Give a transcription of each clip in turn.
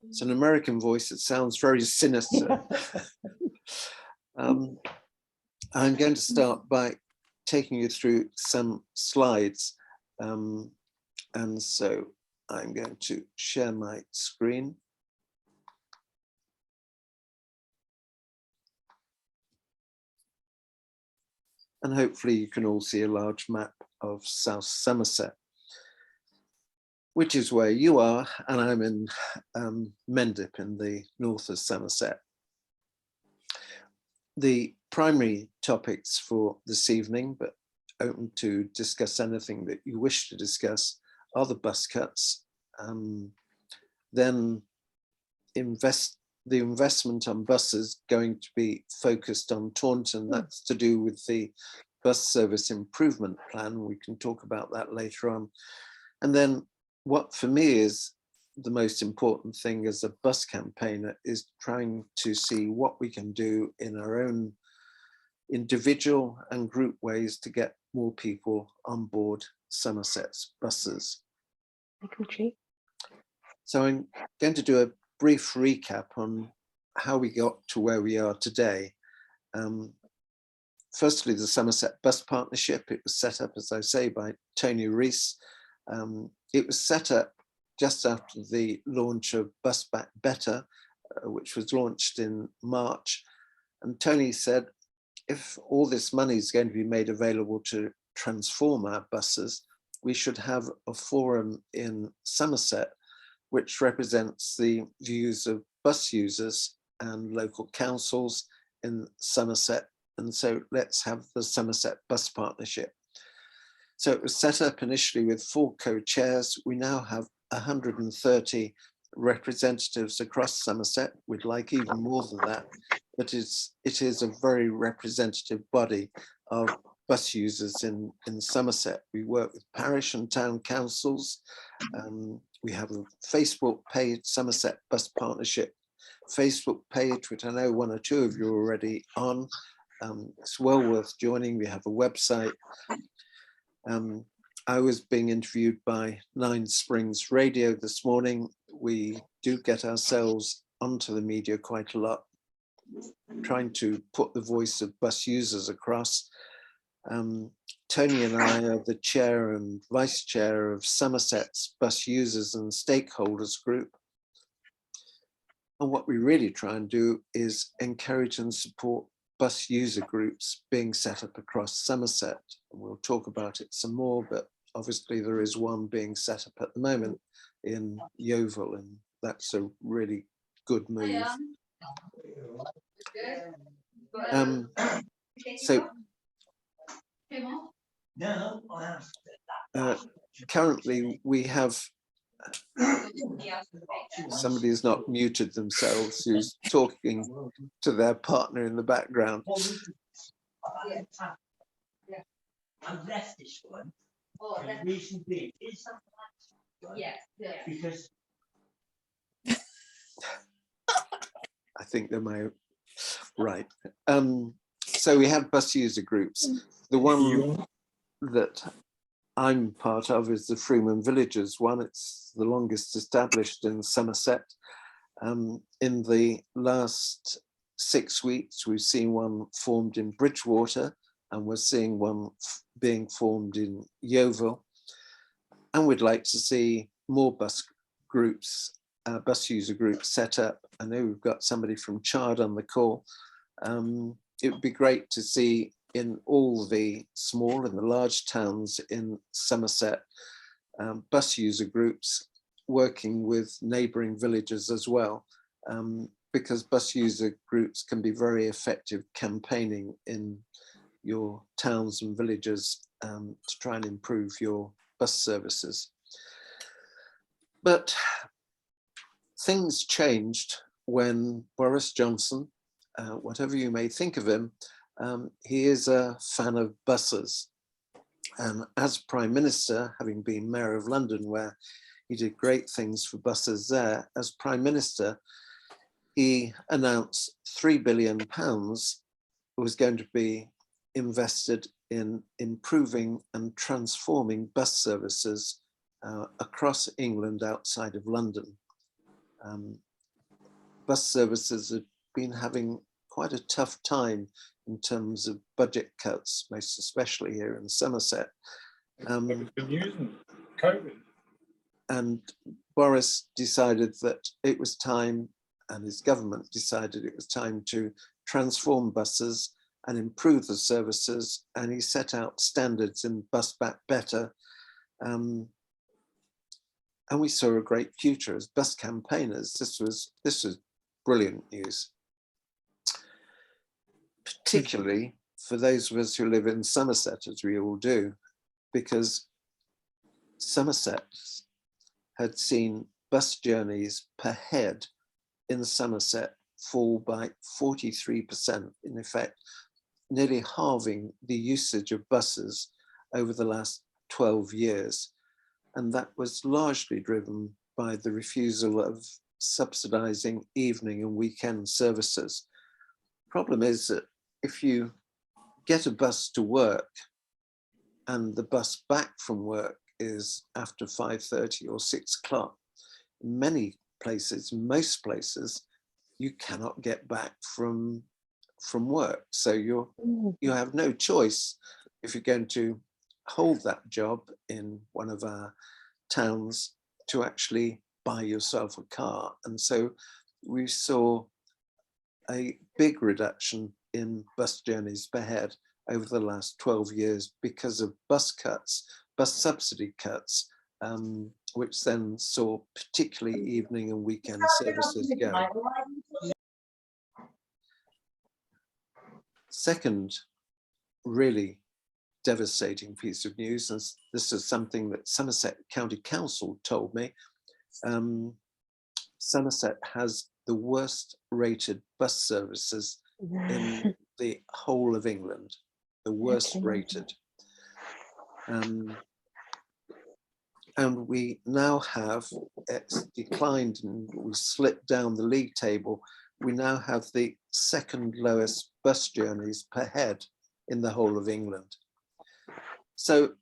It's an American voice. It sounds very sinister. I'm going to start by taking you through some slides. And so I'm going to share my screen. And hopefully you can all see a large map of South Somerset, which is where you are, and I'm in Mendip in the north of Somerset. The primary topics for this evening, but open to discuss anything that you wish to discuss, are the bus cuts, then the investment on buses going to be focused on Taunton. That's to do with the bus service improvement plan. We can talk about that later on. And then what for me is the most important thing as a bus campaigner is trying to see what we can do in our own individual and group ways to get more people on board Somerset's buses. So I'm going to do a brief recap on how we got to where we are today. Firstly, the Somerset Bus Partnership. It was set up, as I say, by Tony Rees. It was set up just after the launch of Bus Back Better, which was launched in March. And Tony said, if all this money is going to be made available to transform our buses, we should have a forum in Somerset which represents the views of bus users and local councils in Somerset. And so let's have the Somerset Bus Partnership. So it was set up initially with 4 co-chairs. We now have 130 representatives across Somerset. We'd like even more than that, but it is a very representative body of bus users in Somerset. We work with parish and town councils. We have a Facebook page, Somerset Bus Partnership Facebook page, which I know 1 or 2 of you are already on. It's well worth joining. We have a website. I was being interviewed by 9 Springs Radio this morning. We do get ourselves onto the media quite a lot, trying to put the voice of bus users across. Tony and I are the chair and vice chair of Somerset's Bus Users and Stakeholders Group. And what we really try and do is encourage and support bus user groups being set up across Somerset. And we'll talk about it some more, but obviously there is one being set up at the moment in Yeovil, and that's a really good move. So currently we have, somebody has not muted themselves, who's talking to their partner in the background. I've left this one recently. Because I think they're my right. So we have bus user groups. The one that I'm part of is the Freeman Villagers one. It's the longest established in Somerset. In the last 6 weeks, we've seen one formed in Bridgewater, and we're seeing one being formed in Yeovil. And we'd like to see more bus groups, bus user groups set up. I know we've got somebody from Chard on the call. It would be great to see in all the small and the large towns in Somerset, bus user groups working with neighbouring villages as well, because bus user groups can be very effective campaigning in your towns and villages to try and improve your bus services. But things changed when Boris Johnson, whatever you may think of him, he is a fan of buses. And as Prime Minister, having been Mayor of London, where he did great things for buses there, as Prime Minister, he announced £3 billion was going to be invested in improving and transforming bus services across England outside of London. Bus services have been having quite a tough time in terms of budget cuts, most especially here in Somerset. COVID. And Boris decided that it was time, and his government decided it was time to transform buses and improve the services. And he set out standards in Bus Back Better. And we saw a great future as bus campaigners. This was brilliant news, particularly for those of us who live in Somerset, as we all do, because Somerset had seen bus journeys per head in Somerset fall by 43%, in effect, nearly halving the usage of buses over the last 12 years. And that was largely driven by the refusal of subsidising evening and weekend services. Problem is that if you get a bus to work and the bus back from work is after 5:30 or 6 o'clock, in many places, most places, you cannot get back from work. So you have no choice if you're going to hold that job in one of our towns to actually buy yourself a car. And so we saw a big reduction in bus journeys per head over the last 12 years because of bus subsidy cuts, which then saw particularly evening and weekend services go. Second really devastating piece of news, and this is something that Somerset County Council told me. Somerset has the worst rated bus services in the whole of England, the worst rated. And we now have, it's declined and we slipped down the league table. We now have the second lowest bus journeys per head in the whole of England. So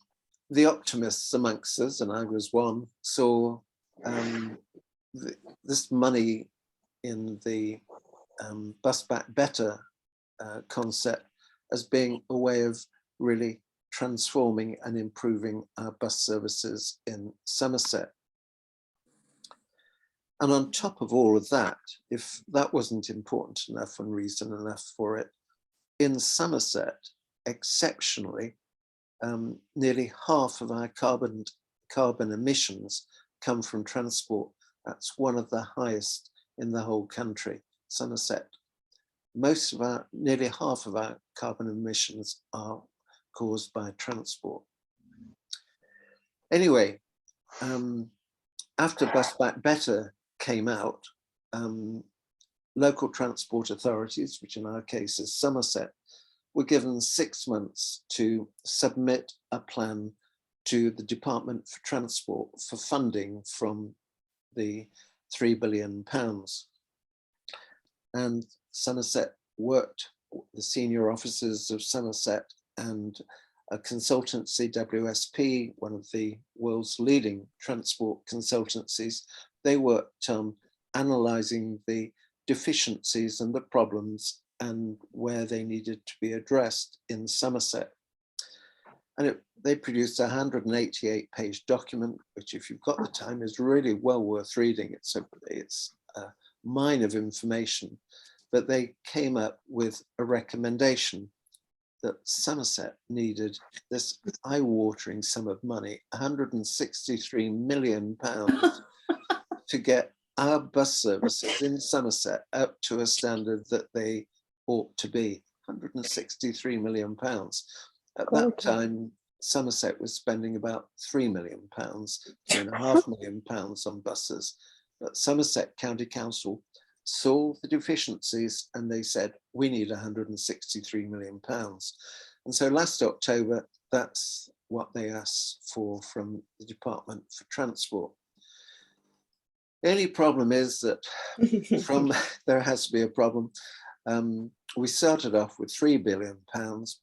the optimists amongst us, and I was one, saw this money in the Bus Back Better concept as being a way of really transforming and improving our bus services in Somerset. And on top of all of that, if that wasn't important enough and reason enough for it, in Somerset, exceptionally, nearly half of our carbon emissions come from transport. That's one of the highest in the whole country, Somerset. Nearly half of our carbon emissions are caused by transport. Anyway, after Bus Back Better came out, local transport authorities, which in our case is Somerset, were given 6 months to submit a plan to the Department for Transport for funding from the £3 billion. And Somerset worked, the senior officers of Somerset and a consultancy, WSP, one of the world's leading transport consultancies, they worked on analysing the deficiencies and the problems and where they needed to be addressed in Somerset. And they produced a 188-page document, which if you've got the time is really well worth reading. It's a mine of information, but they came up with a recommendation that Somerset needed this eye-watering sum of money, £163 million, to get our bus services in Somerset up to a standard that they ought to be. £163 million. At that time, Somerset was spending about £3 million, £2.5 million on buses. But Somerset County Council saw the deficiencies and they said, we need £163 million. And so last October, that's what they asked for from the Department for Transport. The only problem is that there has to be a problem. We started off with £3 billion,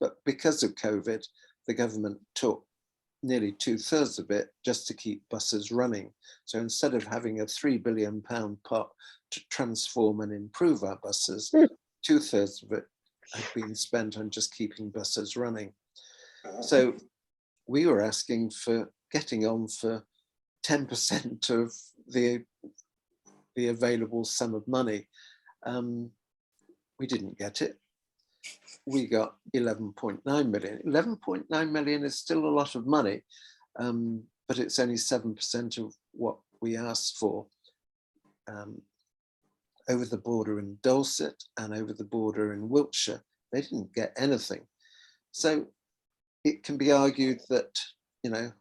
but because of COVID, the government took nearly 2/3 of it just to keep buses running. So instead of having a £3 billion pot to transform and improve our buses, 2/3 of it had been spent on just keeping buses running. So we were asking for getting on for 10% of the available sum of money. We didn't get it. We got 11.9 million. 11.9 million is still a lot of money, but it's only 7% of what we asked for. Over the border in Dorset and over the border in Wiltshire, they didn't get anything. So it can be argued that, you know,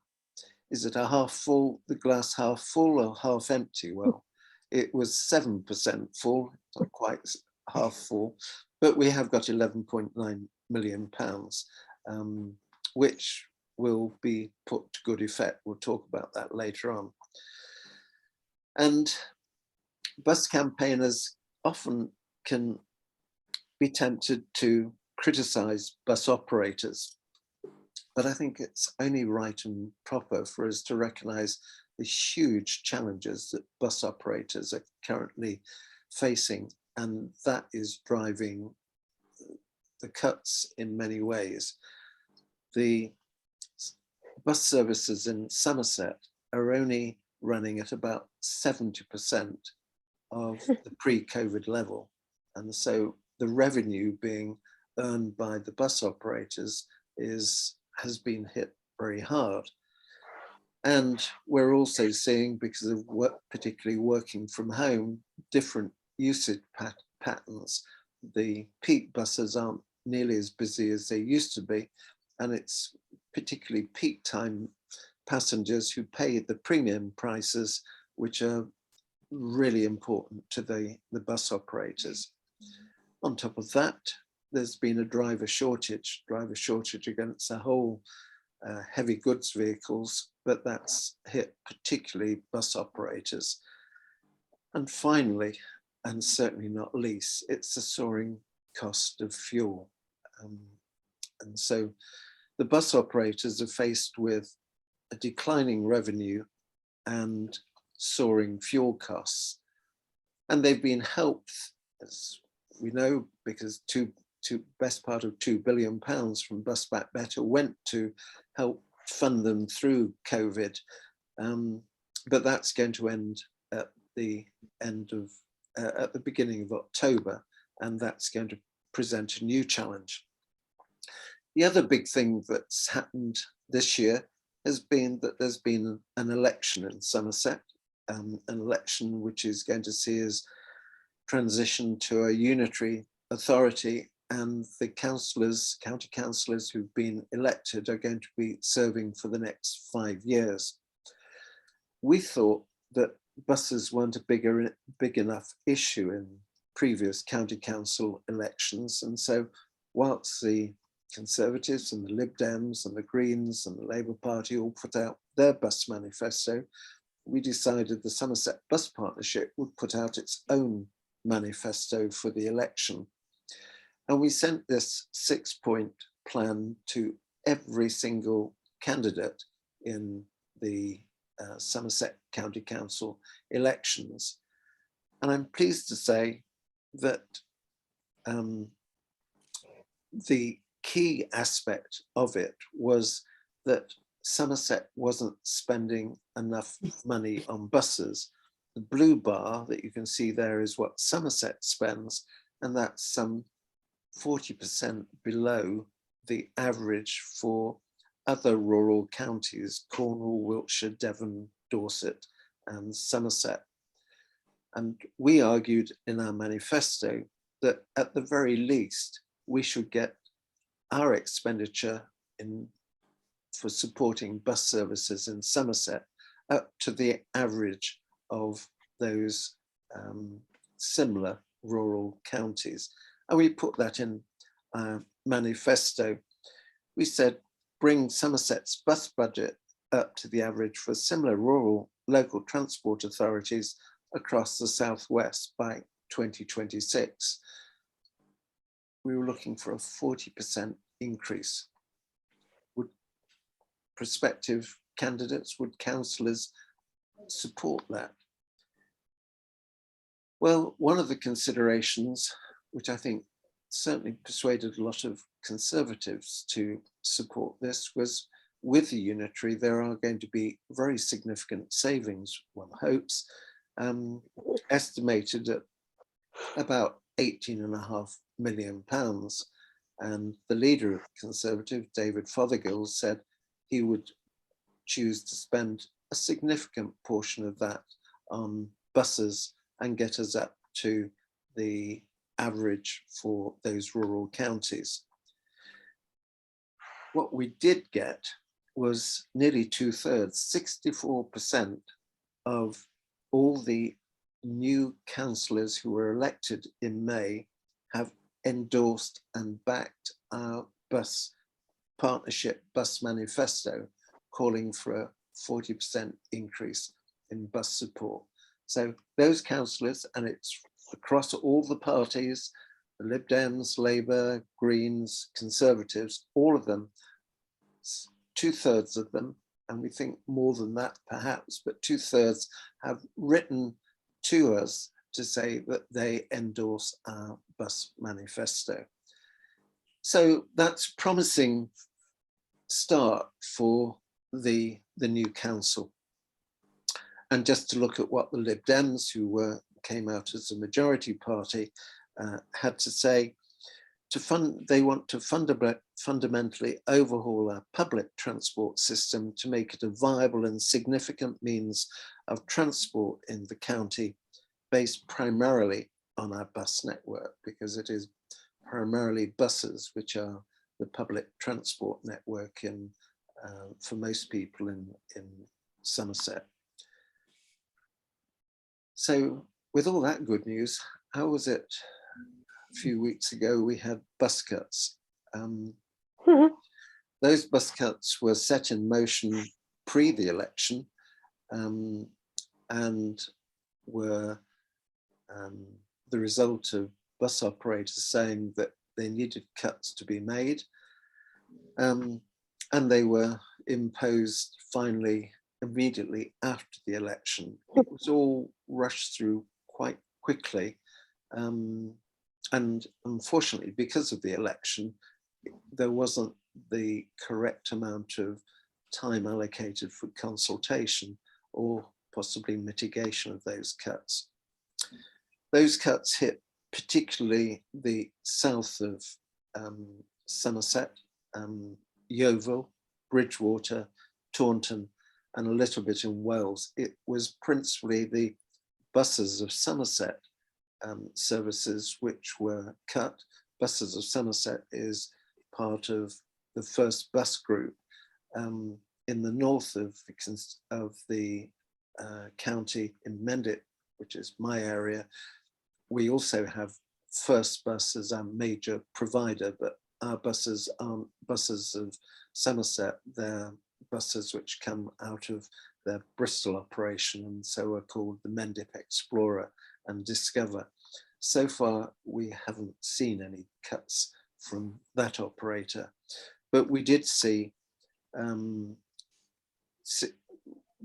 is it a half full, the glass half full or half empty? Well, it was 7% full, not quite half full, but we have got 11.9 million pounds, which will be put to good effect. We'll talk about that later on. And bus campaigners often can be tempted to criticize bus operators, but I think it's only right and proper for us to recognize the huge challenges that bus operators are currently facing, and that is driving the cuts in many ways. The bus services in Somerset are only running at about 70% of the pre-COVID level. And so the revenue being earned by the bus operators has been hit very hard. And we're also seeing, because of particularly working from home, different usage patterns. The peak buses aren't nearly as busy as they used to be. And it's particularly peak time passengers who pay the premium prices, which are really important to the bus operators. On top of that, there's been a driver shortage against the whole heavy goods vehicles, but that's hit particularly bus operators. And finally, and certainly not least, it's the soaring cost of fuel. And so the bus operators are faced with a declining revenue and soaring fuel costs. And they've been helped, as we know, because best part of £2 billion from Bus Back Better went to help fund them through COVID. But that's going to end at the beginning of October, and that's going to present a new challenge. The other big thing that's happened this year has been that there's been an election in Somerset, an election which is going to see us transition to a unitary authority, and the councillors, county councillors who've been elected are going to be serving for the next 5 years. We thought that buses weren't a big enough issue in previous county council elections, and so whilst the Conservatives and the Lib Dems and the Greens and the Labour Party all put out their bus manifesto, we decided the Somerset Bus Partnership would put out its own manifesto for the election. And we sent this 6-point plan to every single candidate in the Somerset County Council elections. And I'm pleased to say that the key aspect of it was that Somerset wasn't spending enough money on buses. The blue bar that you can see there is what Somerset spends, and that's some 40% below the average for other rural counties, Cornwall, Wiltshire, Devon, Dorset, and Somerset. And we argued in our manifesto that at the very least, we should get our expenditure for supporting bus services in Somerset up to the average of those similar rural counties. And we put that in our manifesto. We said, bring Somerset's bus budget up to the average for similar rural local transport authorities across the Southwest by 2026. We were looking for a 40% increase. Would prospective candidates, would councillors support that? Well, one of the considerations, which I think certainly persuaded a lot of Conservatives to support this, was with the unitary, there are going to be very significant savings, one hopes, estimated at about £18.5 million. And the leader of the Conservative, David Fothergill, said he would choose to spend a significant portion of that on buses and get us up to the average for those rural counties. What we did get was nearly 2/3, 64% of all the new councillors who were elected in May have endorsed and backed our bus partnership bus manifesto, calling for a 40% increase in bus support. So those councillors, and it's across all the parties, the Lib Dems, Labour, Greens, Conservatives, all of them, 2/3 of them, and we think more than that perhaps, but 2/3 have written to us to say that they endorse our bus manifesto. So that's a promising start for the new council. And just to look at what the Lib Dems, who came out as a majority party, had to say, they want to fundamentally overhaul our public transport system to make it a viable and significant means of transport in the county, based primarily on our bus network, because it is primarily buses which are the public transport network for most people in Somerset. So with all that good news, how was it a few weeks ago we had bus cuts? Those bus cuts were set in motion pre the election and were the result of bus operators saying that they needed cuts to be made. And they were imposed finally immediately after the election. It was all rushed through quite quickly. And unfortunately, because of the election, there wasn't the correct amount of time allocated for consultation or possibly mitigation of those cuts. Those cuts hit particularly the south of Somerset, Yeovil, Bridgewater, Taunton, and a little bit in Wales. It was principally the buses of Somerset services which were cut. Buses of Somerset is part of the first bus group. In the north of the county, in Mendip, which is my area, we also have First Bus as our major provider, but our buses aren't buses of Somerset. They're buses which come out of their Bristol operation, and so are called the Mendip Explorer and Discover. So far, we haven't seen any cuts from that operator, but we did see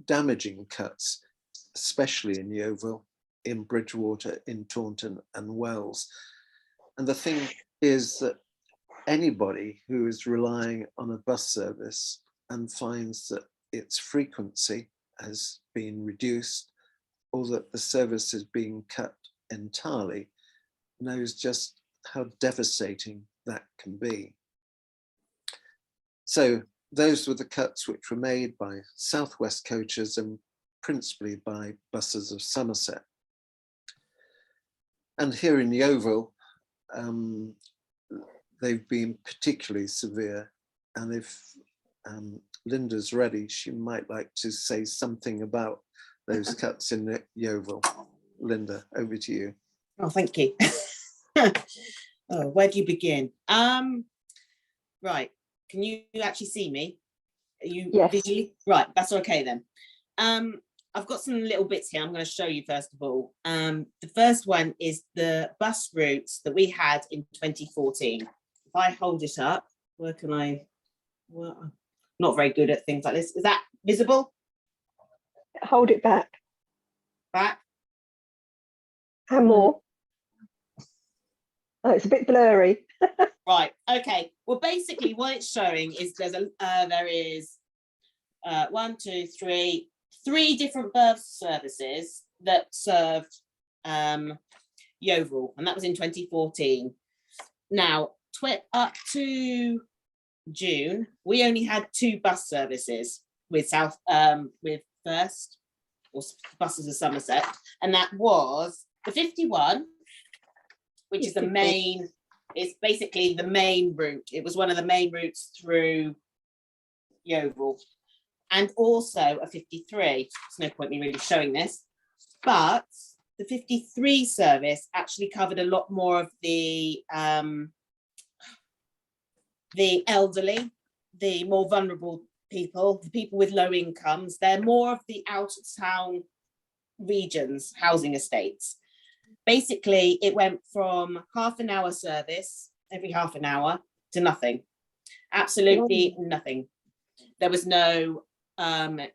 damaging cuts, especially in Yeovil, in Bridgewater, in Taunton and Wells. And the thing is that anybody who is relying on a bus service and finds that its frequency has been reduced or that the service is being cut entirely knows just how devastating that can be. So those were the cuts which were made by South West Coaches and principally by buses of Somerset. And here in Yeovil, they've been particularly severe. And if Linda's ready, she might like to say something about those cuts in Yeovil. Linda, over to you. Oh, thank you. Oh, where do you begin? Right, can you actually see me? Are you visually? Right, that's okay then. I've got some little bits here I'm going to show you first of all. The first one is the bus routes that we had in 2014. If I hold it up, where can I? Well, not very good at things like this. Is that visible? Hold it back Back? and more. Oh, it's a bit blurry. Right, okay. Well, basically what it's showing is there is 1, 2, 3, 3 different birth services that served Yeovil, and that was in 2014. Now, up to June, we only had 2 bus services with First, or buses of Somerset, and that was the 51, which is the main. It's basically the main route. It was one of the main routes through Yeovil, and also a 53. There's no point me really showing this, but the 53 service actually covered a lot more of the elderly, the more vulnerable people, the people with low incomes. They're more of the out of town regions, housing estates. Basically, it went from half an hour service every half an hour to nothing, absolutely nothing. There was no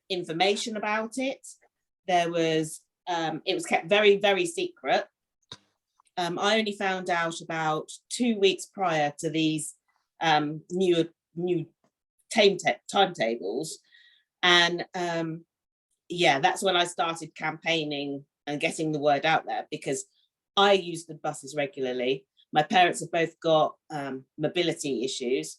information about it. There was, it was kept very, very secret. I only found out about 2 weeks prior to these new timetables, and yeah, that's when I started campaigning and getting the word out there, because I use the buses regularly. My parents have both got mobility issues,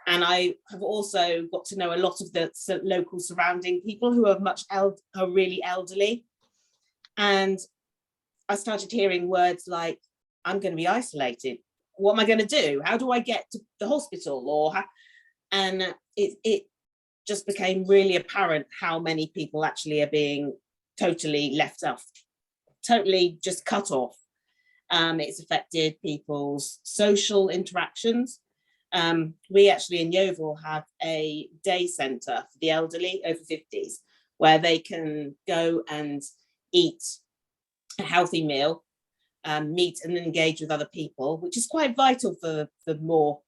and I have also got to know a lot of the local surrounding people who are really elderly. And I started hearing words like, I'm going to be isolated. What am I going to do? How do I get to the hospital? And it just became really apparent how many people actually are being totally left off, totally just cut off. It's affected people's social interactions. We actually in Yeovil have a day centre for the elderly over 50s, where they can go and eat a healthy meal, meet and engage with other people, which is quite vital for the more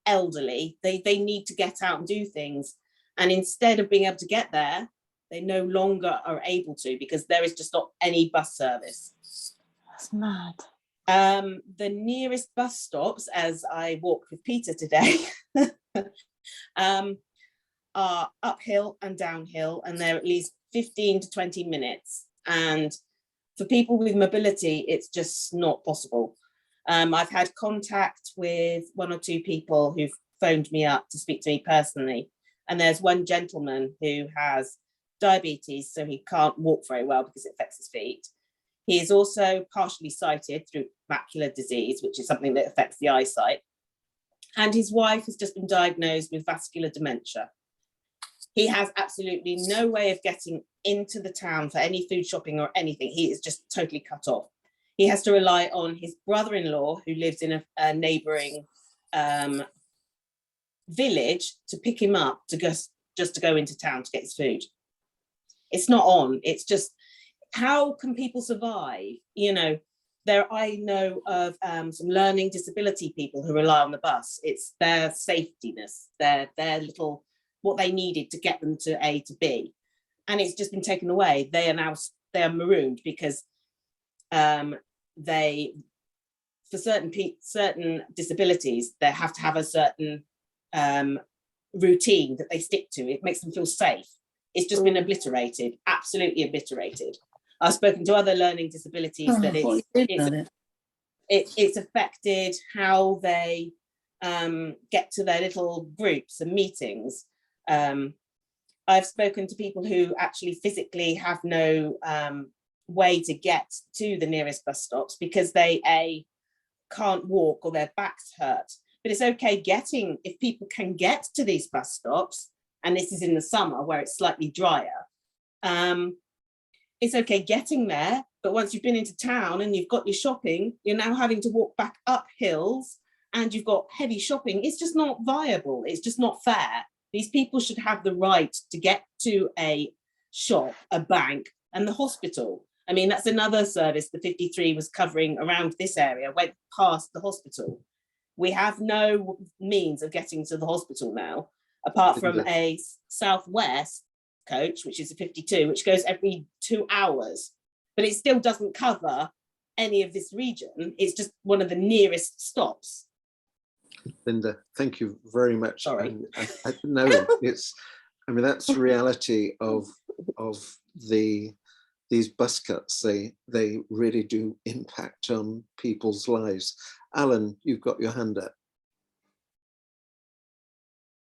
elderly. They need to get out and do things. And instead of being able to get there, they no longer are able to, because there is just not any bus service. That's mad. The nearest bus stops, as I walked with Peter today, are uphill and downhill, and they're at least 15 to 20 minutes. And for people with mobility, it's just not possible. I've had contact with 1 or 2 people who've phoned me up to speak to me personally. And there's one gentleman who has diabetes, so he can't walk very well because it affects his feet. He is also partially sighted through macular disease, which is something that affects the eyesight. And his wife has just been diagnosed with vascular dementia. He has absolutely no way of getting into the town for any food shopping or anything. He is just totally cut off. He has to rely on his brother-in-law, who lives in a neighbouring village, to pick him up to just to go into town to get his food. It's not on. It's just, how can people survive? You know, I know of some learning disability people who rely on the bus. It's their safetyness, their little, what they needed to get them to A to B. And it's just been taken away. They are marooned because for certain disabilities, they have to have a certain routine that they stick to. It makes them feel safe. It's just been obliterated, absolutely obliterated. I've spoken to other learning disabilities that it's affected how they get to their little groups and meetings. I've spoken to people who actually physically have no way to get to the nearest bus stops because they can't walk or their backs hurt. But it's okay getting, if people can get to these bus stops, and this is in the summer where it's slightly drier, it's okay getting there. But once you've been into town and you've got your shopping, you're now having to walk back up hills and you've got heavy shopping. It's just not viable. It's just not fair. These people should have the right to get to a shop, a bank, and the hospital. I mean, that's another service the 53 was covering around this area, went past the hospital. We have no means of getting to the hospital now. apart from Indeed. a southwest coach, which is a 52, which goes every 2 hours, but it still doesn't cover any of this region. It's just one of the nearest stops. Linda, thank you very much. Sorry. And I know I mean, that's the reality of these bus cuts. They really do impact on people's lives. Alan, you've got your hand up.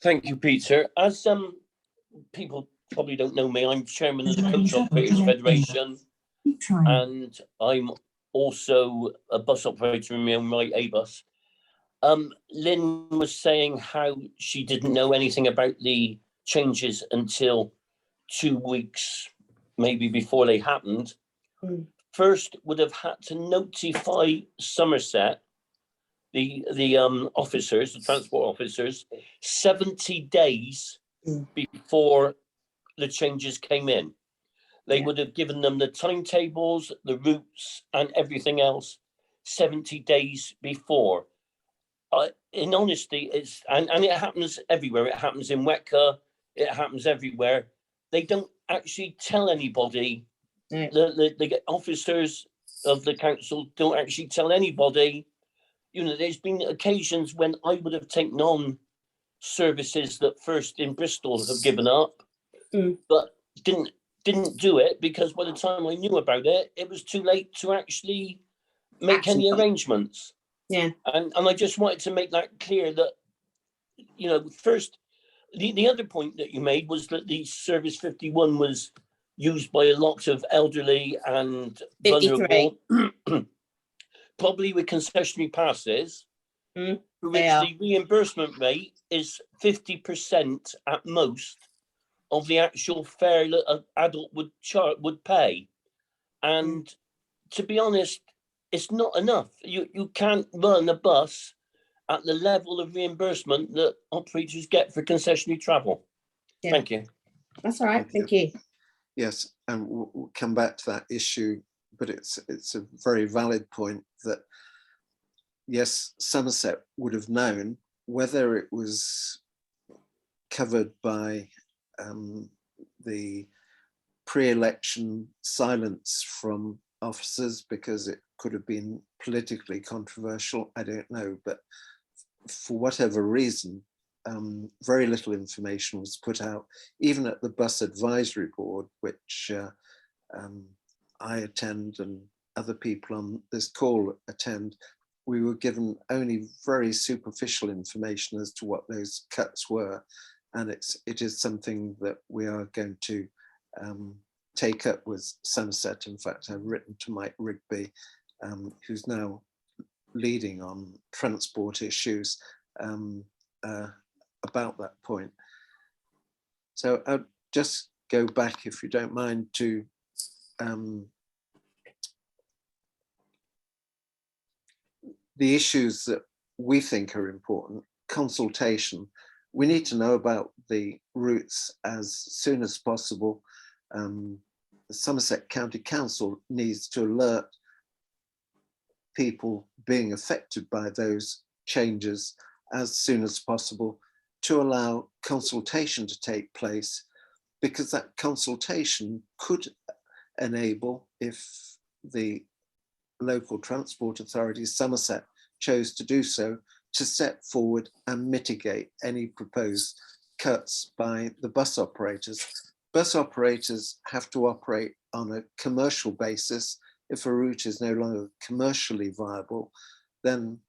Thank you, Peter. As people probably don't know me, I'm chairman of the Coach Operators Federation, and I'm also a bus operator in my own right, a bus. Lynn was saying how she didn't know anything about the changes until 2 weeks, maybe before they happened. First, would have had to notify Somerset, the officers, the transport officers, 70 days before the changes came in. They would have given them the timetables, the routes, and everything else 70 days before. In honesty, and it happens everywhere. It happens in Weka, it happens everywhere. They don't actually tell anybody. The officers of the council don't actually tell anybody. You know, there's been occasions when I would have taken on services that First in Bristol have given up, but didn't do it because by the time I knew about it, it was too late to actually make any arrangements. Yeah. And I just wanted to make that clear that, you know, first, the other point that you made was that the Service 51 was used by a lot of elderly and 53. vulnerable, probably with concessionary passes, for which the reimbursement rate is 50% at most of the actual fare that an adult would pay. And to be honest, it's not enough. You can't run a bus at the level of reimbursement that operators get for concessionary travel. Yeah. Thank you. That's all right. Thank you. Yes, and we'll come back to that issue, but it's a very valid point that, yes, Somerset would have known whether it was covered by the pre-election silence from officers because it could have been politically controversial. I don't know, but for whatever reason, very little information was put out, even at the bus advisory board, which I attend and other people on this call attend. We were given only very superficial information as to what those cuts were, and it is something that we are going to take up with Somerset. In fact, I've written to Mike Rigby, who's now leading on transport issues, about that point. So I'll just go back, if you don't mind, to the issues that we think are important. Consultation. We need to know about the routes as soon as possible. The Somerset County Council needs to alert people being affected by those changes as soon as possible to allow consultation to take place, because that consultation could enable, if the local transport authority, Somerset, chose to do so, to set forward and mitigate any proposed cuts by the bus operators. Bus operators have to operate on a commercial basis. If a route is no longer commercially viable, then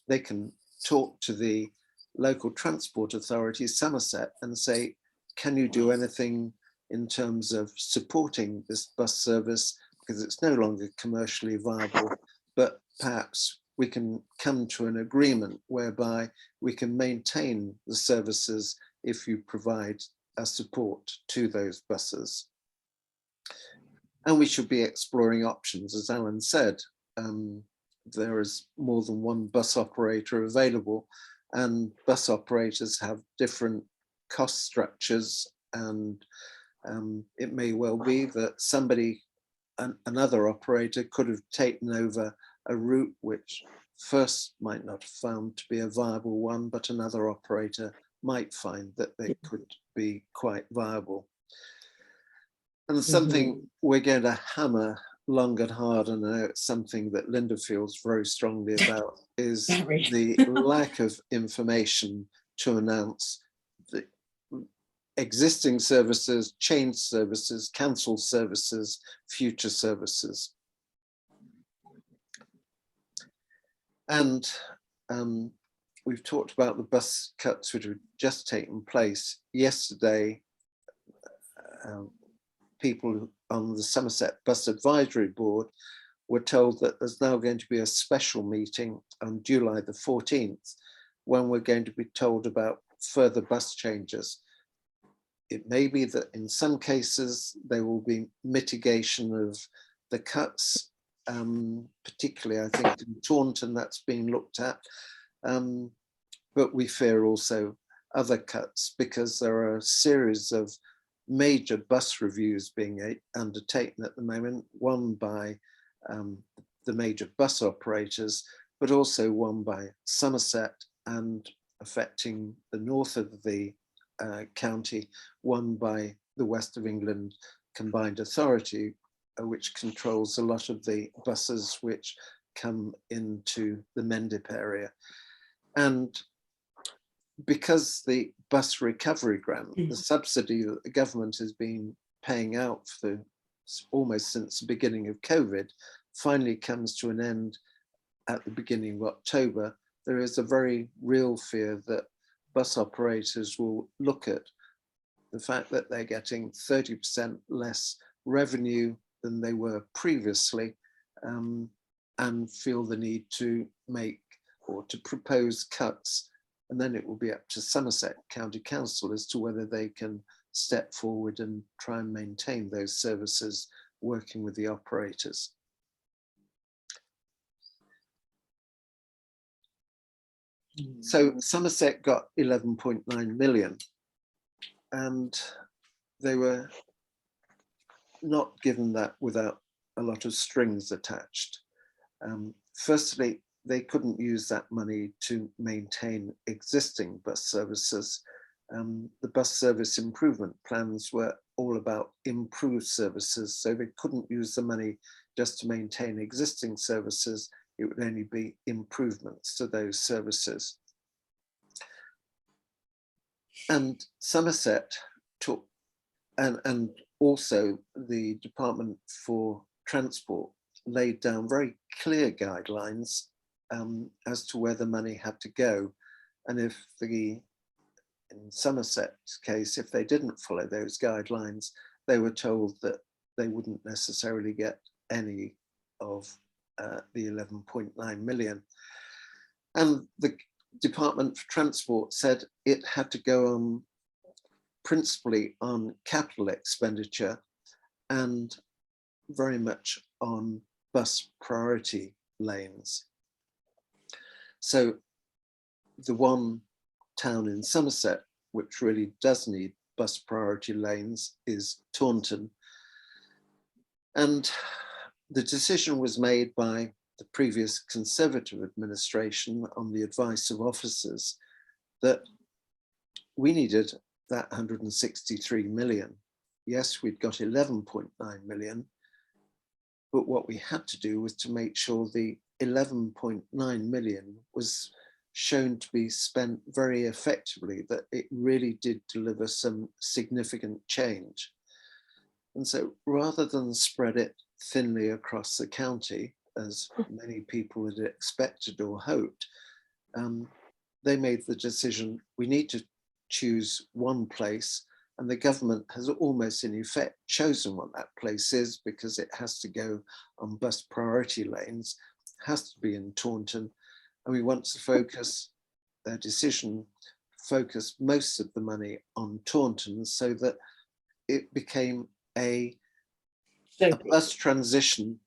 they can talk to the local transport authority, Somerset, and say, can you do anything in terms of supporting this bus service because it's no longer commercially viable, but perhaps we can come to an agreement whereby we can maintain the services if you provide a support to those buses. And we should be exploring options, as Alan said. There is more than one bus operator available, and bus operators have different cost structures, and it may well be that another operator could have taken over a route which first might not have found to be a viable one, but another operator might find that they could be quite viable. And something we're going to hammer long and hard, and I know it's something that Linda feels very strongly about, is Very. the lack of information to announce the existing services, change services, cancel services, future services. And we've talked about the bus cuts which have just taken place. Yesterday, people on the Somerset Bus Advisory Board were told that there's now going to be a special meeting on July the 14th, when we're going to be told about further bus changes. It may be that in some cases there will be mitigation of the cuts, particularly I think in Taunton that's being looked at, but we fear also other cuts, because there are a series of major bus reviews being undertaken at the moment, one by the major bus operators, but also one by Somerset, and affecting the north of the county, one by the West of England Combined Authority, which controls a lot of the buses which come into the Mendip area. And because the bus recovery grant, the subsidy that the government has been paying out for almost since the beginning of COVID, finally comes to an end at the beginning of October, there is a very real fear that bus operators will look at the fact that they're getting 30% less revenue than they were previously, and feel the need to make or to propose cuts. And then it will be up to Somerset County Council as to whether they can step forward and try and maintain those services working with the operators. So Somerset got 11.9 million, and they were not given that without a lot of strings attached. Firstly, they couldn't use that money to maintain existing bus services. The bus service improvement plans were all about improved services, so they couldn't use the money just to maintain existing services. It would only be improvements to those services. And Somerset took, and also the Department for Transport laid down very clear guidelines as to where the money had to go. And if in Somerset's case, if they didn't follow those guidelines, they were told that they wouldn't necessarily get any of the 11.9 million. And the Department for Transport said it had to go on principally on capital expenditure and very much on bus priority lanes. So the one town in Somerset which really does need bus priority lanes is Taunton. And the decision was made by the previous Conservative administration on the advice of officers that we needed that 163 million. Yes, we'd got 11.9 million, but what we had to do was to make sure the 11.9 million was shown to be spent very effectively, that it really did deliver some significant change. And so rather than spread it thinly across the county, as many people had expected or hoped, they made the decision, we need to choose one place, and the government has almost in effect chosen what that place is, because it has to go on bus priority lanes, has to be in Taunton, and we want to focus their decision, focus most of the money on Taunton, so that it became a bus transition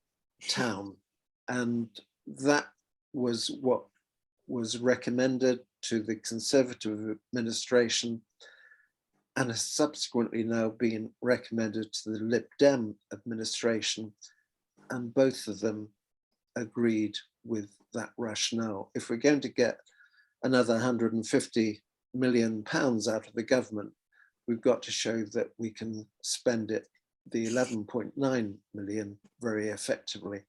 town. And that was what was recommended to the Conservative administration, and has subsequently now been recommended to the Lib Dem administration, and both of them agreed with that rationale. If we're going to get another 150 million out of the government, we've got to show that we can spend it, the 11.9 million, very effectively.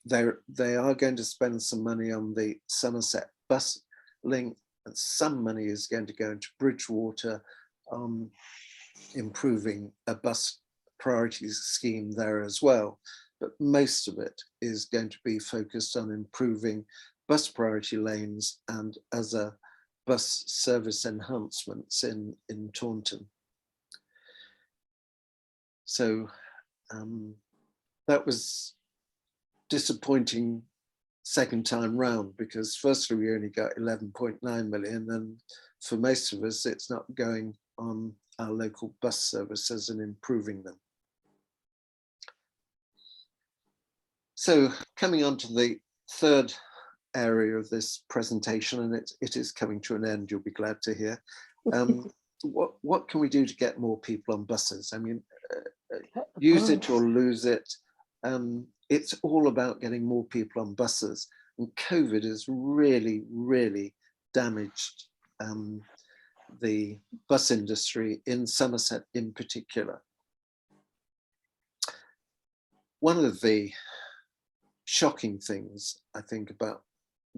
They are going to spend some money on the Somerset bus link, and some money is going to go into Bridgewater, improving a bus priorities scheme there as well. But most of it is going to be focused on improving bus priority lanes and other bus service enhancements in Taunton. So that was disappointing second time round, because firstly we only got 11.9 million, and for most of us it's not going on our local bus services and improving them. So coming on to the third area of this presentation, and it is coming to an end, you'll be glad to hear. What can we do to get more people on buses? I mean, use it or lose it. It's all about getting more people on buses, and COVID has really, really damaged the bus industry in Somerset in particular. One of the shocking things, I think, about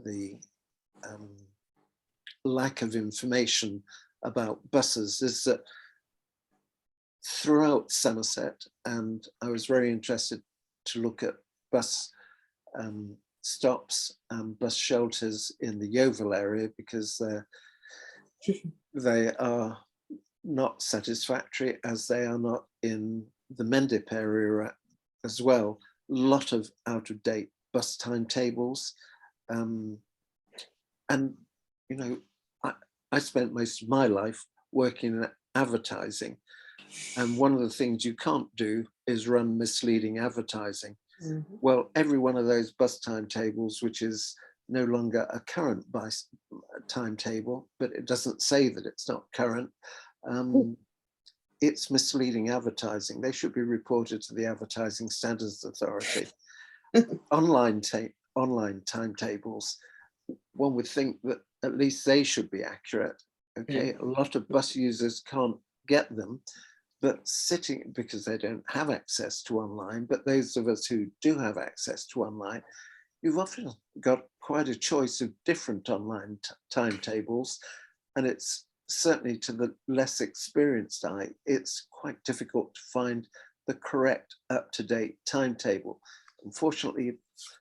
the lack of information about buses is that throughout Somerset, and I was very interested to look at bus stops and bus shelters in the Yeovil area, because they are not satisfactory, as they are not in the Mendip area as well. A lot of out-of-date bus timetables, and you know, I spent most of my life working in advertising, and one of the things you can't do is run misleading advertising. Mm-hmm. Well, every one of those bus timetables, which is no longer a current bus timetable, but it doesn't say that it's not current, it's misleading advertising. They should be reported to the Advertising Standards Authority. Online timetables, one would think that at least they should be accurate. Okay, a lot of bus users can't get them, but because they don't have access to online, but those of us who do have access to online, you've often got quite a choice of different online timetables, and it's certainly, to the less experienced eye, it's quite difficult to find the correct up-to-date timetable. Unfortunately,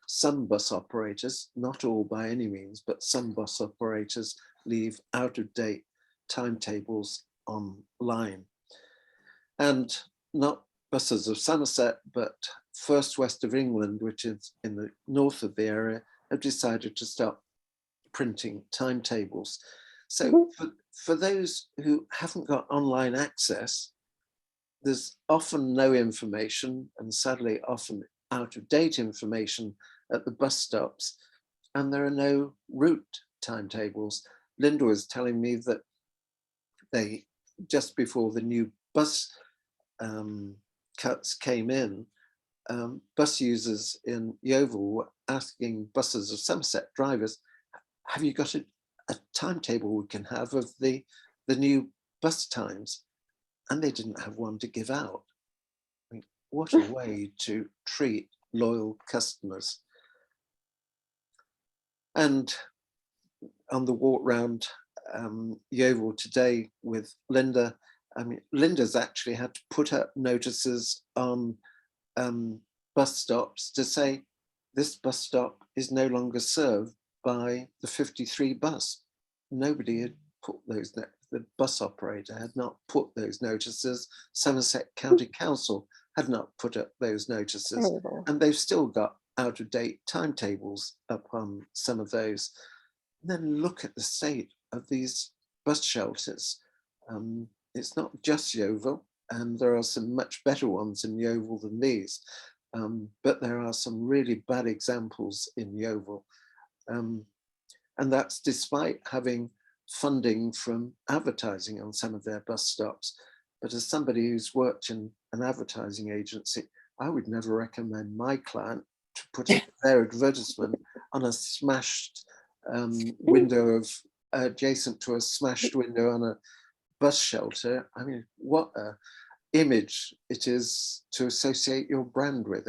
some bus operators, not all by any means, but some bus operators leave out-of-date timetables online. And not Buses of Somerset, but First West of England, which is in the north of the area, have decided to start printing timetables. So for those who haven't got online access, there's often no information, and sadly often out-of-date information at the bus stops, and there are no route timetables. Linda was telling me that they, just before the new bus cuts came in, bus users in Yeovil were asking Buses of Somerset drivers, have you got a timetable we can have of the new bus times? And they didn't have one to give out. I mean, what a way to treat loyal customers. And on the walk round Yeovil today with Linda, I mean, Linda's actually had to put up notices on bus stops to say this bus stop is no longer served by the 53 bus. Nobody had put those, the bus operator had not put those notices. Somerset County Council had not put up those notices. And they've still got out-of-date timetables up on some of those. And then look at the state of these bus shelters. It's not just Yeovil, and there are some much better ones in Yeovil than these, but there are some really bad examples in Yeovil. And that's despite having funding from advertising on some of their bus stops. But as somebody who's worked in an advertising agency, I would never recommend my client to put their advertisement on a smashed window of adjacent to a smashed window on a bus shelter. I mean, what a image it is to associate your brand with.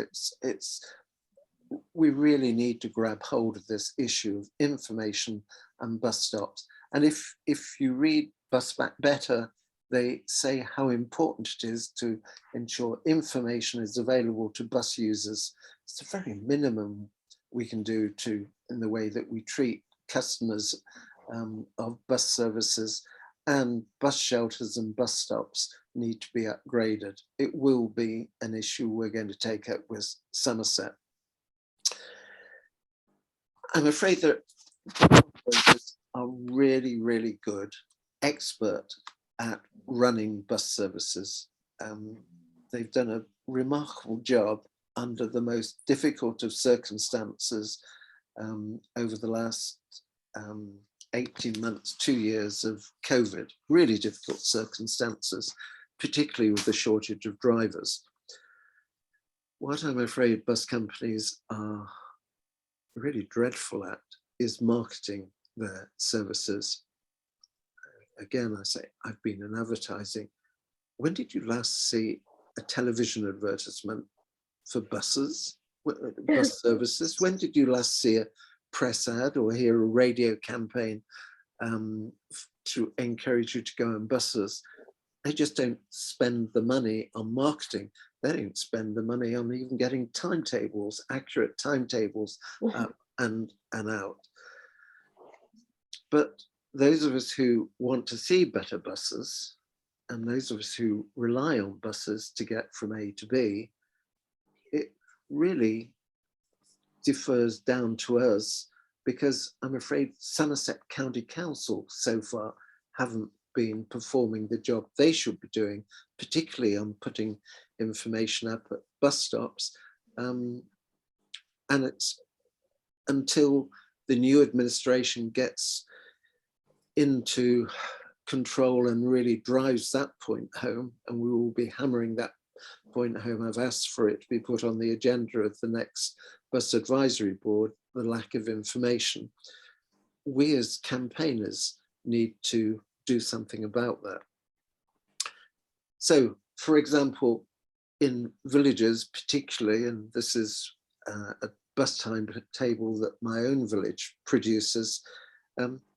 We really need to grab hold of this issue of information and bus stops. And if you read Bus Back Better, they say how important it is to ensure information is available to bus users. It's the very minimum we can do in the way that we treat customers of bus services, and bus shelters and bus stops need to be upgraded. It will be an issue we're going to take up with Somerset. I'm afraid that operators are really, really good, expert at running bus services. They've done a remarkable job under the most difficult of circumstances over the last 18 months, 2 years of COVID, really difficult circumstances, particularly with the shortage of drivers. What I'm afraid bus companies are really dreadful at is marketing their services. Again, I say, I've been in advertising. When did you last see a television advertisement for buses, bus services? When did you last see a press ad or hear a radio campaign to encourage you to go on buses? They just don't spend the money on marketing. They don't spend the money on even getting timetables, accurate timetables up and out. But those of us who want to see better buses, and those of us who rely on buses to get from A to B, it really differs down to us, because I'm afraid Somerset County Council so far haven't been performing the job they should be doing, particularly on putting information up at bus stops. And it's until the new administration gets into control and really drives that point home, and we will be hammering that point home. I've asked for it to be put on the agenda of the next bus advisory board, the lack of information. We as campaigners need to do something about that. So, for example, in villages particularly, and this is a bus timetable that my own village produces,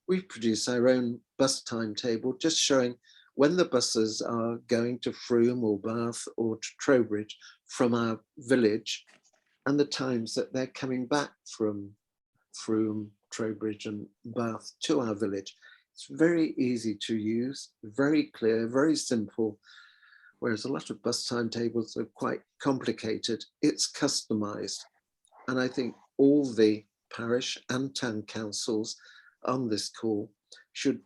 we produce our own bus timetable just showing when the buses are going to Frome or Bath or to Trowbridge from our village, and the times that they're coming back from Frome, Trowbridge and Bath to our village. It's very easy to use, very clear, very simple, whereas a lot of bus timetables are quite complicated. It's customized. And I think all the parish and town councils on this call should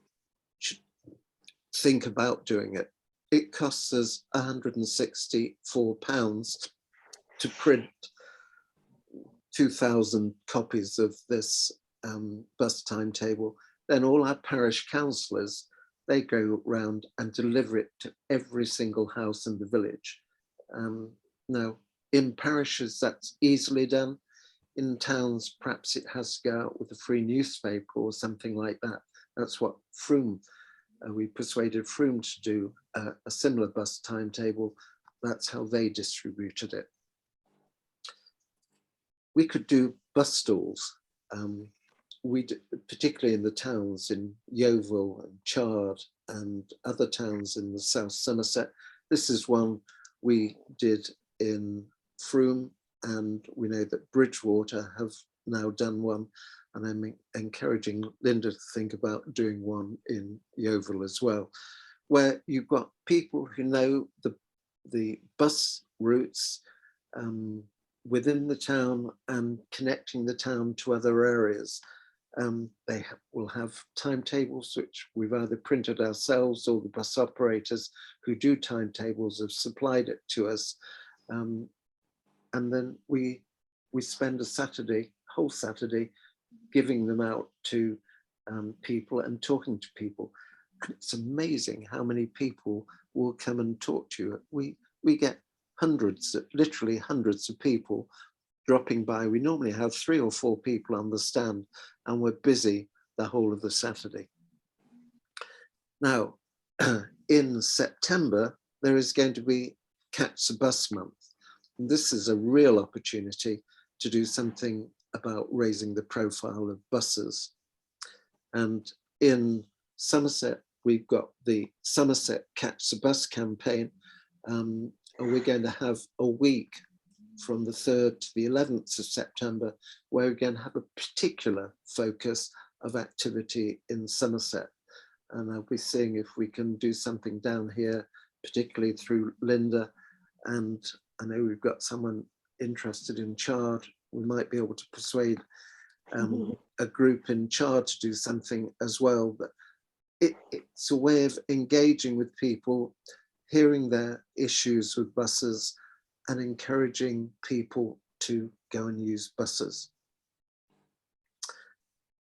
think about doing it. It costs us £164 to print 2,000 copies of this bus timetable. Then all our parish councillors, they go round and deliver it to every single house in the village. Now, in parishes, that's easily done. In towns, perhaps it has to go out with a free newspaper or something like that. That's what Frome, we persuaded Frome to do a similar bus timetable. That's how they distributed it. We could do bus stalls. Particularly in the towns in Yeovil and Chard and other towns in the South Somerset. This is one we did in Frome, and we know that Bridgewater have now done one, and I'm encouraging Linda to think about doing one in Yeovil as well, where you've got people who know the bus routes within the town and connecting the town to other areas. They will have timetables which we've either printed ourselves, or the bus operators who do timetables have supplied it to us. And then we spend a Saturday, whole Saturday, giving them out to people and talking to people. And it's amazing how many people will come and talk to you. We get hundreds, literally hundreds of people dropping by. We normally have 3 or 4 people on the stand, and we're busy the whole of the Saturday. Now, in September, there is going to be Catch the Bus Month. And this is a real opportunity to do something about raising the profile of buses. And in Somerset, we've got the Somerset Catch the Bus campaign. And we're going to have a week from the 3rd to the 11th of September, where we're going to have a particular focus of activity in Somerset. And I'll be seeing if we can do something down here, particularly through Linda. And I know we've got someone interested in Chard. We might be able to persuade a group in Chard to do something as well. But it's a way of engaging with people, hearing their issues with buses, and encouraging people to go and use buses.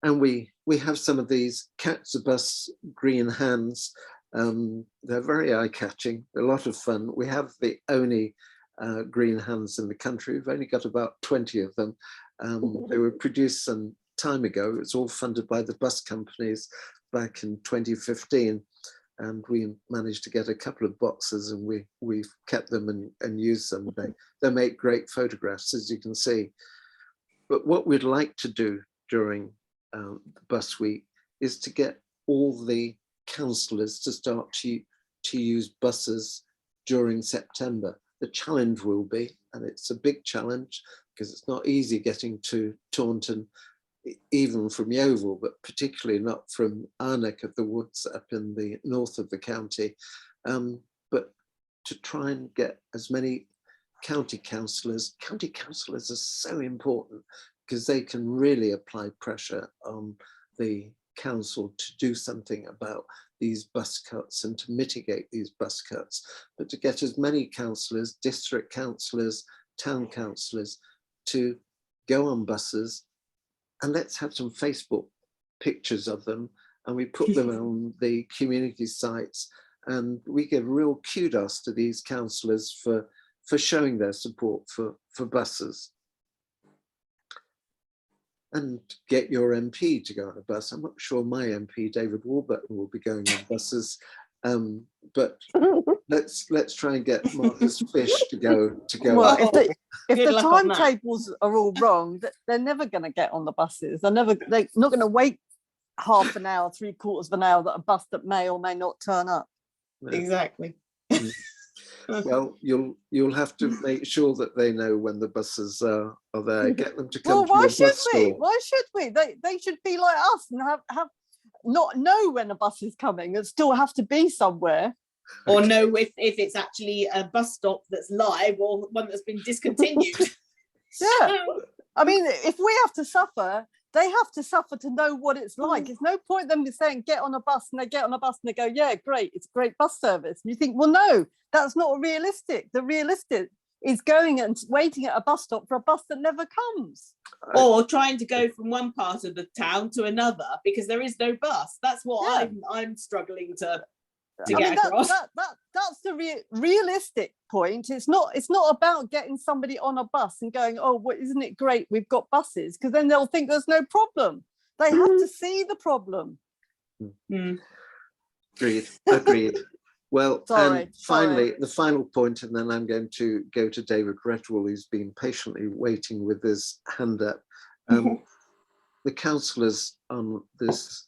And we have some of these Catch the Bus green hands. They're very eye-catching, a lot of fun. We have the only green hands in the country. We've only got about 20 of them. They were produced some time ago. It's all funded by the bus companies back in 2015. And we managed to get a couple of boxes, and we've kept them and used them. They make great photographs, as you can see. But what we'd like to do during the bus week is to get all the councillors to start to use buses during September. The challenge will be, and it's a big challenge because it's not easy getting to Taunton, even from Yeovil, but particularly not from our neck of the woods up in the north of the county, but to try and get as many county councillors. County councillors are so important because they can really apply pressure on the council to do something about these bus cuts and to mitigate these bus cuts, but to get as many councillors, district councillors, town councillors to go on buses. And let's have some Facebook pictures of them, and we put them on the community sites, and we give real kudos to these councillors for showing their support for buses. And get your MP to go on a bus. I'm not sure my MP, David Warburton, will be going on buses, but let's try and get Marcus Fish to go. Well, if Good the luck on that. timetables are all wrong, they're never going to get on the buses. They're not going to wait half an hour, 3/4 of an hour that a bus that may or may not turn up. No. Exactly. Well, you'll have to make sure that they know when the buses are there. Get them to come Well, to why your should bus we? stall. Why should we? They should be like us and have not know when a bus is coming and still have to be somewhere. Or know if it's actually a bus stop that's live or one that's been discontinued. Yeah. I mean, if we have to suffer, they have to suffer to know what it's like. It's no point them saying, get on a bus, and they get on a bus and they go, yeah, great, it's a great bus service. And you think, well, no, that's not realistic. The realistic is going and waiting at a bus stop for a bus that never comes. Or trying to go from one part of the town to another because there is no bus. That's what I'm struggling to get across. That's the realistic point. It's not about getting somebody on a bus and going, oh, well, isn't it great we've got buses, because then they'll think there's no problem. They have to see the problem. Agreed. Well, Sorry. Finally, the final point, and then I'm going to go to David Retwell, who's been patiently waiting with his hand up. The councillors on this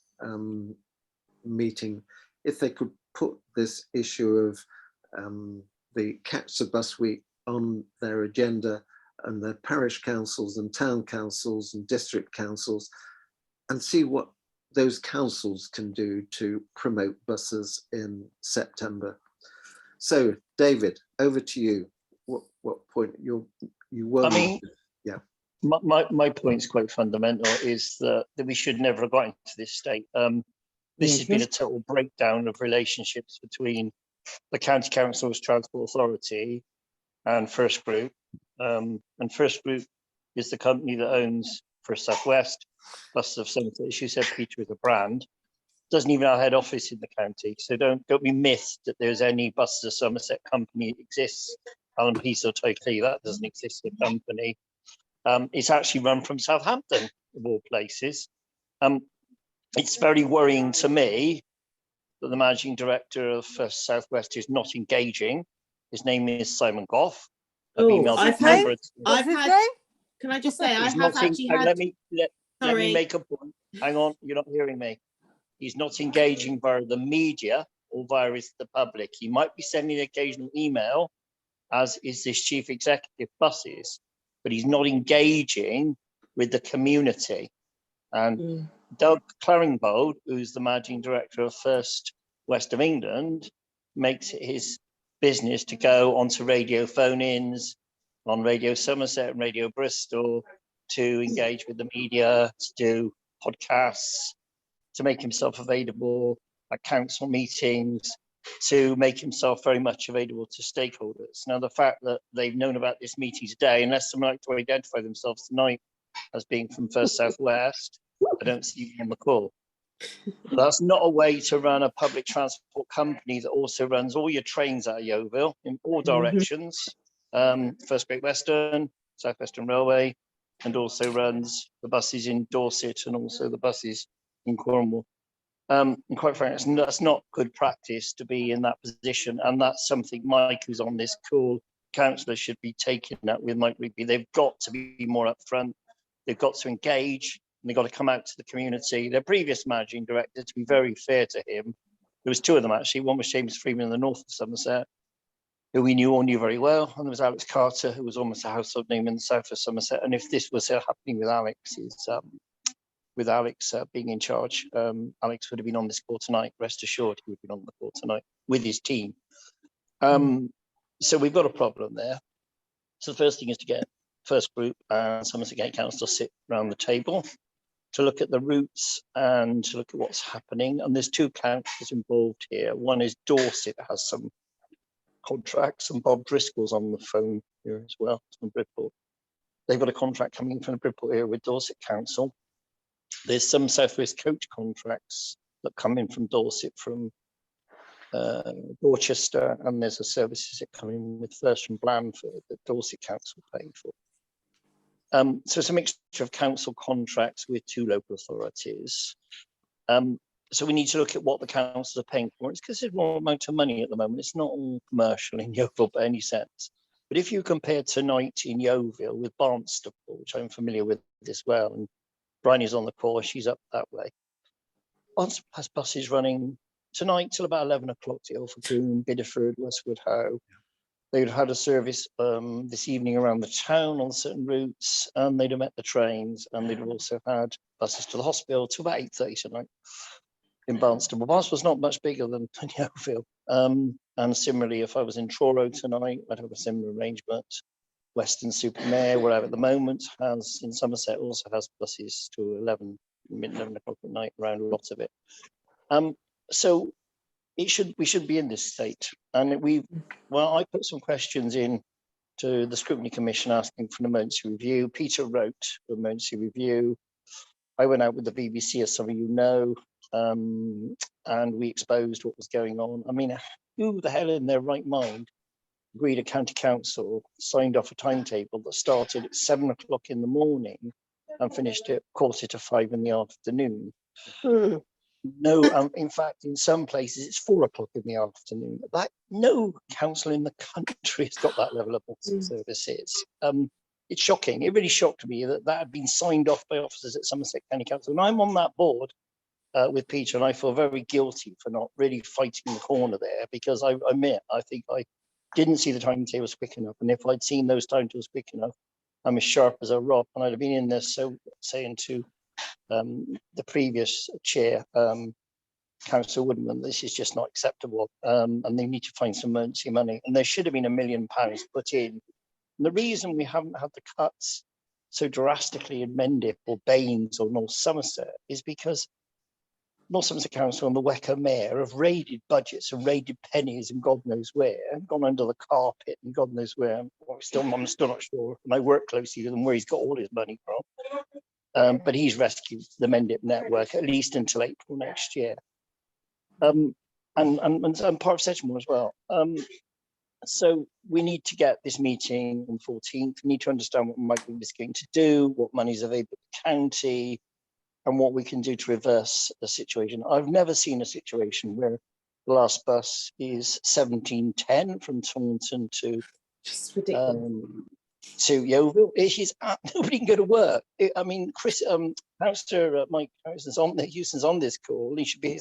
meeting, if they could put this issue of the Catch the Bus Week on their agenda, and their parish councils and town councils and district councils, and see what those councils can do to promote buses in September. So, David, over to you. What point you were? I mean, yeah. My point's quite fundamental, is that we should never have got into this state. This has been a total breakdown of relationships between the County Council's Transport Authority and First Group. And First Group is the company that owns First South West, Buses of Somerset. As you said, Peter, is a brand. Doesn't even have a head office in the county. So don't be miffed that there's any Buses of Somerset company exists. Alan Peace will tell you that doesn't exist, a company. It's actually run from Southampton, of all places. It's very worrying to me that the managing director of First South West is not engaging. His name is Simon Goff. I've Oh, emailed I've him a had- number of times. What's I've his had- name? Can I just say, I He's have not actually let had. me Sorry. make a point. Hang on, you're not hearing me. He's not engaging via the media or via the public. He might be sending an occasional email, as is this chief executive buses, but he's not engaging with the community. And Mm. Doug Claringbold, who's the managing director of First West of England, makes it his business to go onto radio phone-ins on Radio Somerset and Radio Bristol, to engage with the media, to do podcasts, to make himself available at council meetings, to make himself very much available to stakeholders. Now, the fact that they've known about this meeting today, unless someone like to identify themselves tonight as being from First South West, I don't see you on the call. That's not a way to run a public transport company that also runs all your trains out of Yeovil in all directions. First Great Western, South Western Railway, and also runs the buses in Dorset and also the buses in Cornwall. And quite frankly, that's not good practice to be in that position. And that's something Mike, who's on this call, councillor, should be taking up with Mike Rigby. They've got to be more upfront. They've got to engage, and they've got to come out to the community. Their previous managing director, to be very fair to him, there was two of them actually. One was James Freeman in the north of Somerset, who we all knew very well. And there was Alex Carter, who was almost a household name in the south of Somerset. And if this was happening with Alex being in charge, Alex would have been on this call tonight. Rest assured, he would have been on the call tonight with his team. So we've got a problem there. So the first thing is to get First Group and Somerset County Council to sit around the table to look at the routes and to look at what's happening. And there's two councils involved here. One is Dorset, that has some contracts, and Bob Driscoll's on the phone here as well from Bridport. They've got a contract coming from the Bridport area with Dorset Council. There's some South West coach contracts that come in from Dorset, from Dorchester, and there's a services that come in with First from Blandford that Dorset Council pay for. So it's a mixture of council contracts with two local authorities. So we need to look at what the councils are paying for. It's because there's more amount of money at the moment. It's not all commercial in Yeovil by any sense. But if you compare tonight in Yeovil with Barnstaple, which I'm familiar with as well, and Bryony's on the call, she's up that way. Barnstaple has buses running tonight till about 11 o'clock to Ilford Green, Bideford, Westwood How. They'd have had a service this evening around the town on certain routes, and they'd have met the trains, and they'd have also had buses to the hospital till about 8:30 tonight in Barnstaple. Barnstable's not much bigger than Yeovil. And similarly, if I was in Truro tonight, I'd have a similar arrangement. Western Supermare, where I'm at the moment, has in Somerset also has buses to 11 o'clock at night around a lot of it. So we should be in this state. And I put some questions in to the Scrutiny Commission asking for an emergency review. Peter wrote the emergency review. I went out with the BBC, as some of you know, and we exposed what was going on. I mean, who the hell in their right mind agreed a county council signed off a timetable that started at 7 o'clock in the morning and finished at 4:45 in the afternoon? No, in fact, in some places it's 4 o'clock in the afternoon. No council in the country has got that level of services. It's shocking. It really shocked me that had been signed off by officers at Somerset County Council. And I'm on that board with Peter, and I feel very guilty for not really fighting the corner there, because I admit, I think I didn't see the timetables quick enough. And if I'd seen those timetables quick enough, I'm as sharp as a rock, and I'd have been in there saying to the previous chair, Councillor Woodman, this is just not acceptable, and they need to find some emergency money. And there should have been £1 million put in. And the reason we haven't had the cuts so drastically in Mendip or Baines or North Somerset is because North Somerset Council and the Wecker Mayor have raided budgets and raided pennies and God knows where, and gone under the carpet and God knows where. I'm still not sure, and I work closely with him, where he's got all his money from. But he's rescued the Mendip network at least until April next year. And part of Sedgemoor as well. So we need to get this meeting on the 14th. We need to understand what Mike is going to do, what money is available to the county, and what we can do to reverse the situation. I've never seen a situation where The last bus is 17:10 from Taunton Just ridiculous. to Yeovil. It is nobody can go to work. I mean, Chris, Councillor Mike Houston's on this call. He should be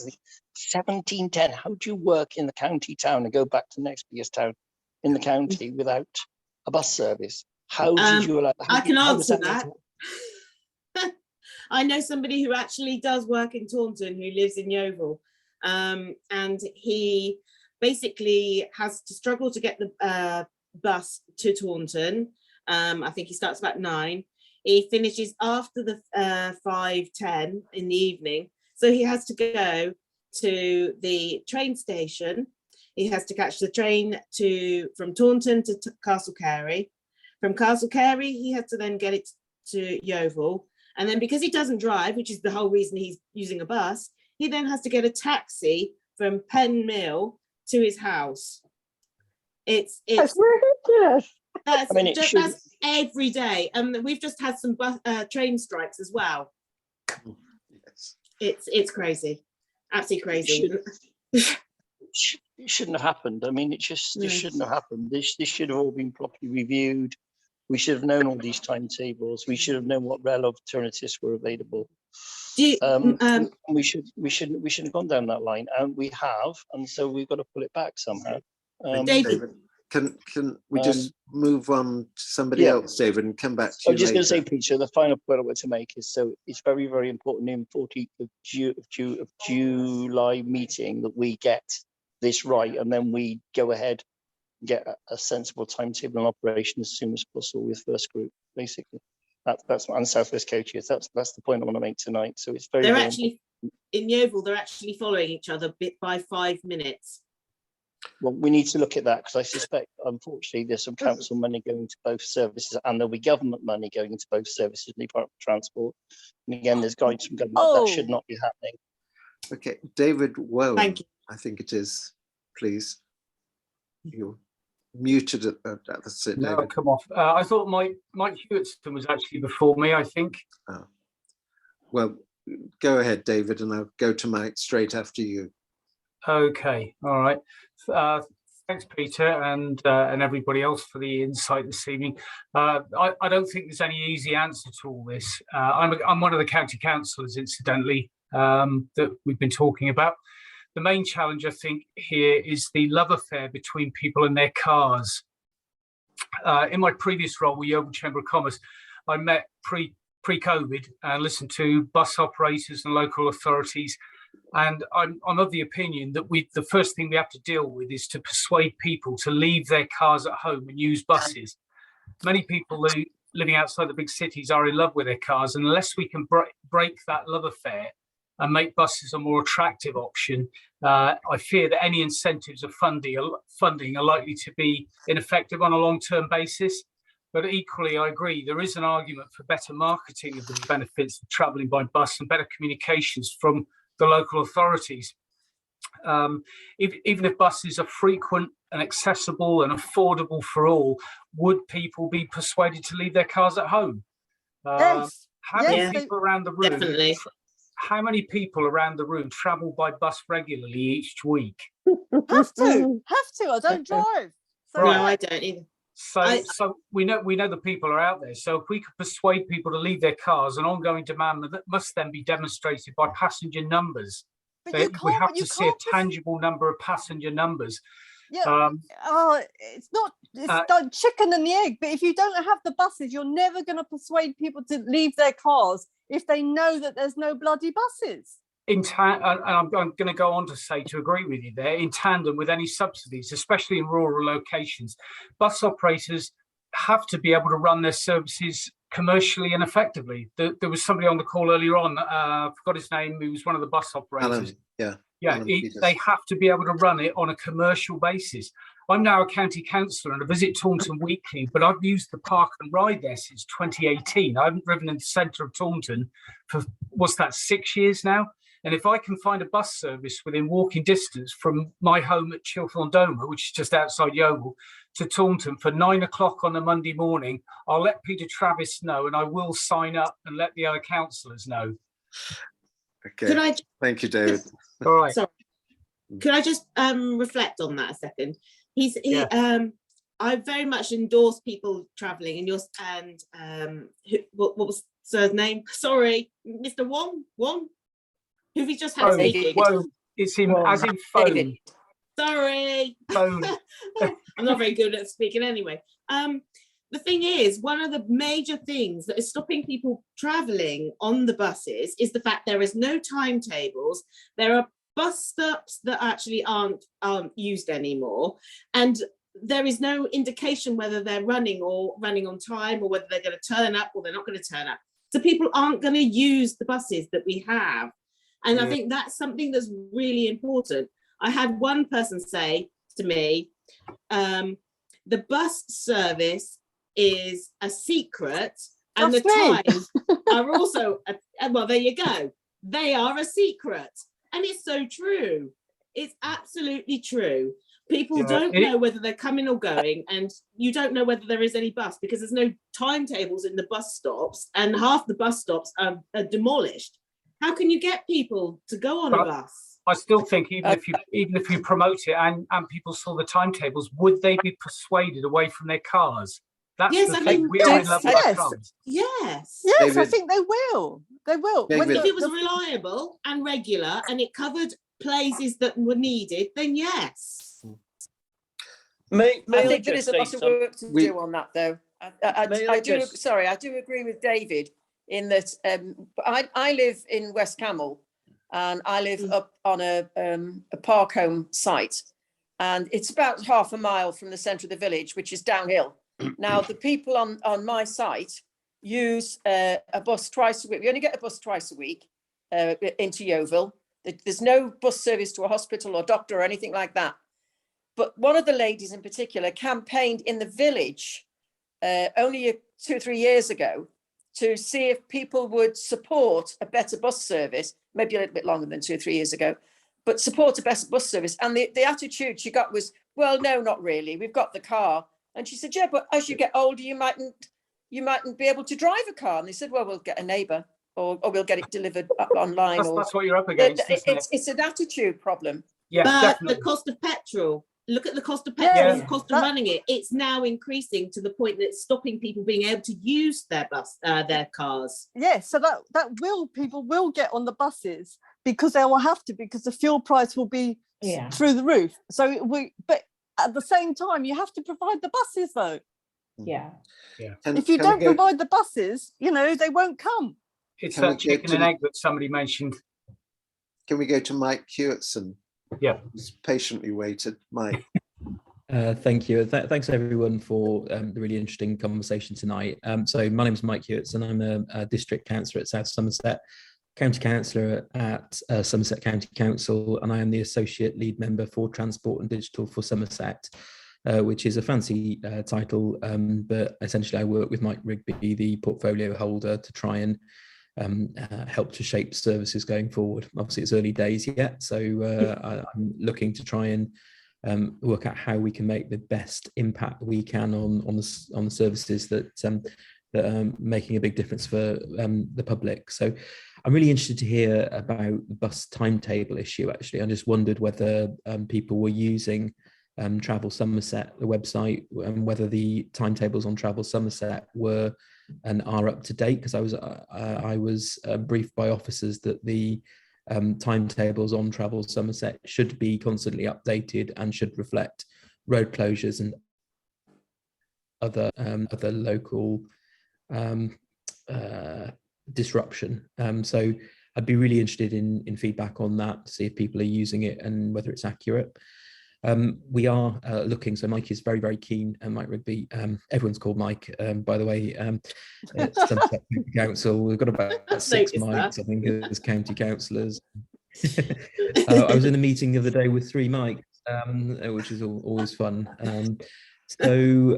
17:10. How do you work in the county town and go back to the next biggest town in the county without a bus service? How did you allow? I can answer that. I know somebody who actually does work in Taunton who lives in Yeovil, and he basically has to struggle to get the bus to Taunton. I think he starts about 9. He finishes after the 5:10 in the evening, so he has to go to the train station. He has to catch the train from Taunton to Castle Carey. From Castle Carey, he has to then get it to Yeovil. And then because he doesn't drive, which is the whole reason he's using a bus, he then has to get a taxi from Penn Mill to his house. It's That's ridiculous. that's, I mean, that's every day. And we've just had some train strikes as well. Yes. It's crazy, absolutely crazy. It shouldn't have happened. I mean, it just shouldn't have happened. This should have all been properly reviewed. We should have known all these timetables. We should have known what rail alternatives were available. We shouldn't have gone down that line, and we have, and so we've got to pull it back somehow. David, can we just move on to somebody else, David, and come back to you I'm just going to later? say, Peter, the final point I want to make is, so it's very, very important in 14th of July meeting that we get this right, and then we go ahead and get a sensible timetable and operation as soon as possible with first group, basically. That's and South West coaches. That's the point I want to make tonight. So it's very. they're actually in Yeovil. They're actually following each other bit by 5 minutes. Well, we need to look at that, because I suspect, unfortunately, there's some council money going to both services, and there'll be government money going into both services, the Department of Transport. And again, there's guidance from government that should not be happening. Okay, David Woe, Thank you. I think it is, please. You're muted at the sit, No, David. come off. I thought Mike Hewitson was actually before me, I think. Oh. Well, go ahead, David, and I'll go to Mike straight after you. Okay, all right. Thanks, Peter, and everybody else for the insight this evening. I don't think there's any easy answer to all this. I'm one of the county councillors, incidentally, that we've been talking about. The main challenge, I think, here is the love affair between people and their cars. In my previous role with Yeovil Chamber of Commerce, I met pre-COVID and listened to bus operators and local authorities. And I'm of the opinion that the first thing we have to deal with is to persuade people to leave their cars at home and use buses. Many people living outside the big cities are in love with their cars, and unless we can break that love affair and make buses a more attractive option, I fear that any incentives of funding are likely to be ineffective on a long-term basis. But equally, I agree, there is an argument for better marketing of the benefits of travelling by bus and better communications from the local authorities. Even if buses are frequent and accessible and affordable for all, would people be persuaded to leave their cars at home? Yes. How many Yes, people around the room? Definitely. How many people around the room travel by bus regularly each week? Have to. I don't drive. So Right. No, I don't either. So we know the people are out there. So if we could persuade people to leave their cars, an ongoing demand that must then be demonstrated by passenger numbers. But We have to see a tangible number of passenger numbers. Yeah. It's like chicken and the egg. But if you don't have the buses, you're never going to persuade people to leave their cars if they know that there's no bloody buses. And I'm going to go on to say, to agree with you there, in tandem with any subsidies, especially in rural locations, bus operators have to be able to run their services commercially and effectively. There was somebody on the call earlier on, I forgot his name, who was one of the bus operators. They have to be able to run it on a commercial basis. I'm now a county councillor and I visit Taunton weekly, but I've used the park and ride there since 2018. I haven't driven in the centre of Taunton for, 6 years now? And if I can find a bus service within walking distance from my home at Chilthorne-Domer, which is just outside Yeovil, to Taunton for 9 o'clock on a Monday morning, I'll let Peter Travis know, and I will sign up and let the other councillors know. Okay. Thank you, David. All right. Sorry. Could I just reflect on that a second? Yeah. I very much endorse people travelling, what was Sir's name? Sorry, Mr. Wong. Who have you just had speaking? Whoa, it's in as in phone. Sorry. Phone. I'm not very good at speaking anyway. The thing is, one of the major things that is stopping people travelling on the buses is the fact there is no timetables. There are bus stops that actually aren't used anymore, and there is no indication whether they're running on time, or whether they're going to turn up or they're not going to turn up. So people aren't going to use the buses that we have. And I think that's something that's really important. I had one person say to me, the bus service is a secret, and That's the me. times are also, well, there you go. They are a secret. And it's so true. It's absolutely true. People don't know whether they're coming or going, and you don't know whether there is any bus because there's no timetables in the bus stops, and half the bus stops are demolished. How can you get people to go on a bus? I still think even if you promote it and people saw the timetables, would they be persuaded away from their cars? That's Yes, the I thing. mean, We are in love with our yes. cars. Yes. Yes, I David. think they will. They will. When David. If it was reliable and regular and it covered places that were needed, then yes. May I I think there just is a say lot of something? work to do on that, though. May I I do. just- Sorry, I do agree with David in that. I live in West Camel, and I live up on a park home site, and it's about half a mile from the centre of the village, which is downhill. Now, the people on my site use a bus twice a week. We only get a bus twice a week into Yeovil. There's no bus service to a hospital or doctor or anything like that. But one of the ladies in particular campaigned in the village only 2 or 3 years ago to see if people would support a better bus service, maybe a little bit longer than 2 or 3 years ago, but support a better bus service. And the attitude she got was, well, no, not really. We've got the car. And she said, yeah, but as you get older, you mightn't be able to drive a car. And they said, well, we'll get a neighbour or we'll get it delivered online. That's what you're up against. It's an attitude problem. Yeah, but definitely. the cost of petrol, look at the cost of petrol, Yeah, the cost of running it. It's now increasing to the point that it's stopping people being able to use their their cars. Yes, so people will get on the buses because they will have to, because the fuel price will be through the roof. But at the same time, you have to provide the buses, though. Yeah. If you don't provide the buses, they won't come. It's Can we that go chicken to and the- egg that somebody mentioned. Can we go to Mike Hewitson? Yeah. He's patiently waited. Mike. Thank you. Thanks everyone for the really interesting conversation tonight. So my name is Mike Hewitson. I'm a district councillor at South Somerset, county councillor at Somerset County Council, and I am the associate lead member for Transport and Digital for Somerset, which is a fancy title, but essentially I work with Mike Rigby, the portfolio holder, to try and help to shape services going forward. Obviously it's early days yet, so I'm looking to try and work out how we can make the best impact we can on the services that are making a big difference for the public. So I'm really interested to hear about the bus timetable issue. Actually, I just wondered whether people were using Travel Somerset, the website, and whether the timetables on Travel Somerset were and are up to date, because I was briefed by officers that the timetables on Travel Somerset should be constantly updated and should reflect road closures and other local disruption. So I'd be really interested in feedback on that, to see if people are using it and whether it's accurate. We are looking, so Mike is very, very keen, and Mike Rigby, everyone's called Mike, by the way, at Somerset County Council. We've got about 6 Mikes, I think, as county councillors. I was in a meeting the other day with 3 Mikes, which is always fun. So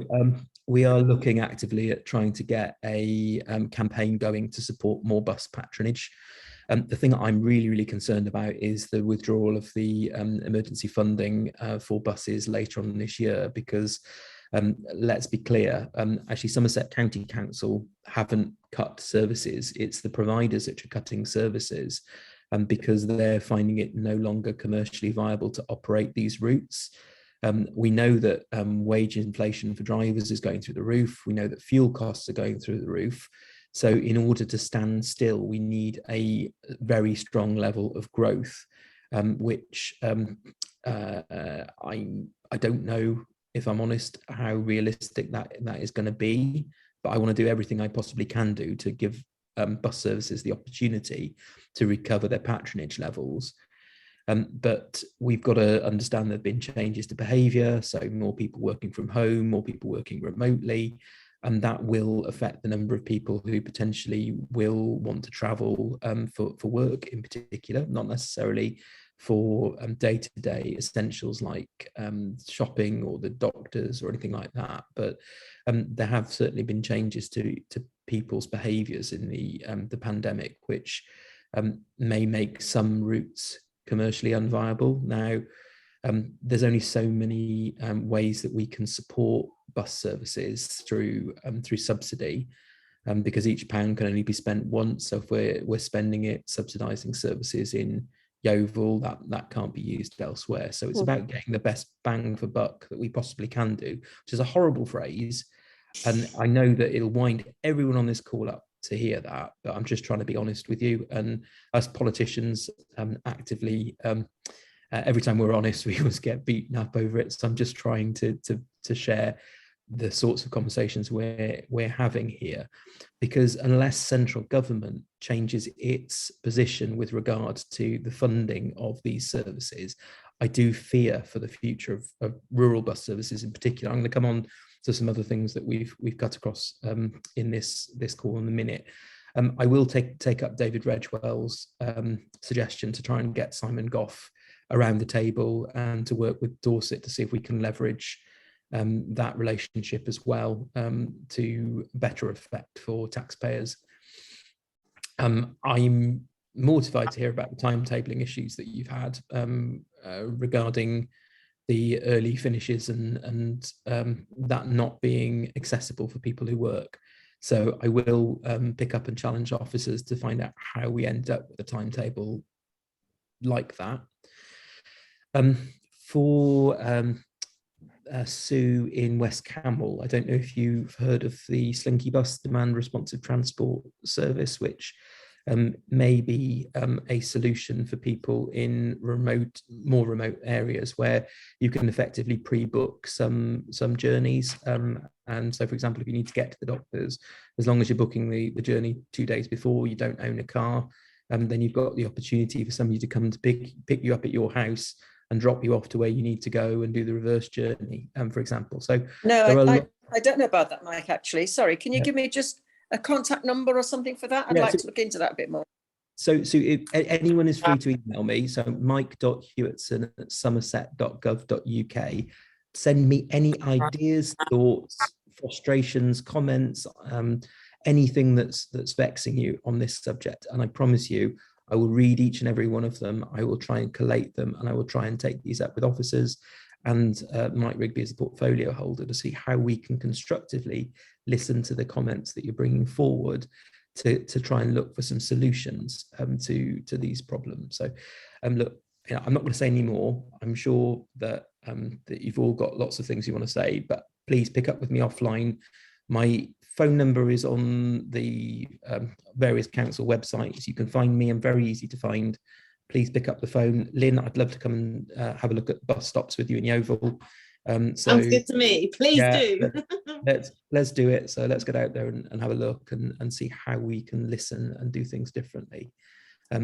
we are looking actively at trying to get a campaign going to support more bus patronage. The thing that I'm really, really concerned about is the withdrawal of the emergency funding for buses later on this year, because let's be clear, actually Somerset County Council haven't cut services. It's the providers that are cutting services. because they're finding it no longer commercially viable to operate these routes. We know that wage inflation for drivers is going through the roof. We know that fuel costs are going through the roof. So in order to stand still, we need a very strong level of growth, which I don't know, if I'm honest, how realistic that is going to be. But I want to do everything I possibly can do to give bus services the opportunity to recover their patronage levels. But we've got to understand there have been changes to behaviour, so more people working from home, more people working remotely, and that will affect the number of people who potentially will want to travel for work in particular, not necessarily for day-to-day essentials like shopping or the doctors or anything like that. But there have certainly been changes to people's behaviours in the pandemic, which may make some routes commercially unviable. Now, there's only so many ways that we can support bus services through subsidy, because each pound can only be spent once. So if we're spending it subsidising services in Yeovil, that can't be used elsewhere. So it's about getting the best bang for buck that we possibly can do, which is a horrible phrase, and I know that it'll wind everyone on this call up to hear that, but I'm just trying to be honest with you. And us politicians actively, every time we're honest, we always get beaten up over it. So I'm just trying to share the sorts of conversations we're having here, because unless central government changes its position with regard to the funding of these services, I do fear for the future of rural bus services in particular. I'm going to come on to some other things that we've cut across in this call in a minute. I will take up David Redgewell's suggestion to try and get Simon Goff around the table and to work with Dorset to see if we can leverage that relationship as well to better effect for taxpayers. I'm mortified to hear about the timetabling issues that you've had regarding the early finishes and that not being accessible for people who work. So I will pick up and challenge officers to find out how we end up with a timetable like that. For Sue in West Camel, I don't know if you've heard of the Slinky Bus demand responsive transport service, which may be a solution for people in more remote areas where you can effectively pre-book some journeys. And so, for example, if you need to get to the doctors, as long as you're booking the journey 2 days before, you don't own a car, then you've got the opportunity for somebody to come to pick you up at your house and drop you off to where you need to go and do the reverse journey, for example. So no, I don't know about that, Mike, actually. Sorry, can you give me just a contact number or something for that? I'd like to look into that a bit more. So if anyone is free to email me, so mike.hewitson@somerset.gov.uk. Send me any ideas, thoughts, frustrations, comments, anything that's vexing you on this subject. And I promise you, I will read each and every one of them. I will try and collate them, and I will try and take these up with officers and Mike Rigby as a portfolio holder to see how we can constructively listen to the comments that you're bringing forward to try and look for some solutions to these problems. So look, I'm not going to say any more. I'm sure that that you've all got lots of things you want to say, but please pick up with me offline. My phone number is on the various council websites. You can find me. I'm very easy to find. Please pick up the phone. Lynn, I'd love to come and have a look at bus stops with you in Yeovil. Sounds good to me. Please do. let's do it. So let's get out there and have a look and see how we can listen and do things differently.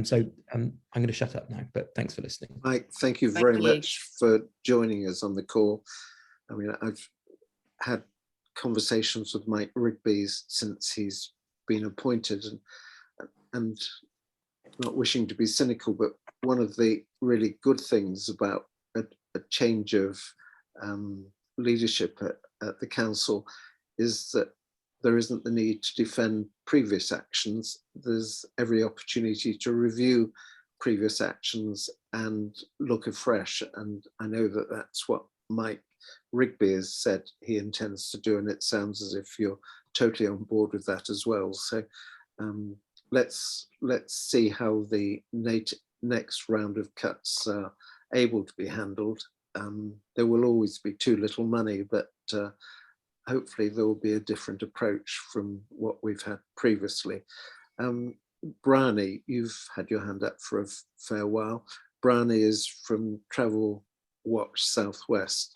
So I'm going to shut up now, but thanks for listening. Mike, thank you very much for joining us on the call. I mean, I've had conversations with Mike Rigby since he's been appointed, and not wishing to be cynical, but one of the really good things about a change of leadership at the council is that there isn't the need to defend previous actions. There's every opportunity to review previous actions and look afresh. And I know that that's what Mike Rigby has said he intends to do, and it sounds as if you're totally on board with that as well. So let's see how the next round of cuts are able to be handled. There will always be too little money, but hopefully there will be a different approach from what we've had previously. Bryony, you've had your hand up for a fair while. Bryony is from Travel Watch Southwest.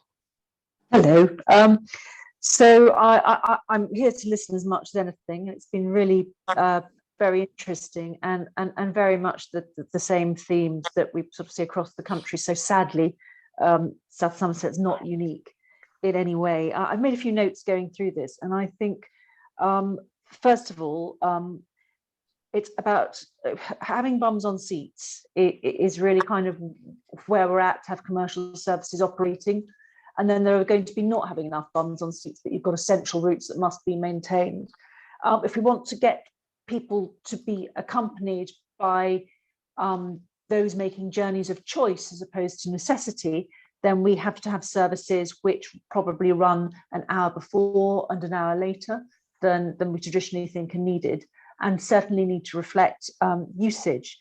Hello. So I'm here to listen as much as anything. It's been really very interesting and very much the same themes that we sort of see across the country. So sadly, South Somerset's not unique in any way. I've made a few notes going through this, and I think first of all, it's about having bums on seats. It is really kind of where we're at to have commercial services operating. And then there are going to be not having enough bums on seats, that you've got essential routes that must be maintained. If we want to get people to be accompanied by those making journeys of choice as opposed to necessity, then we have to have services which probably run an hour before and an hour later than we traditionally think are needed, and certainly need to reflect usage.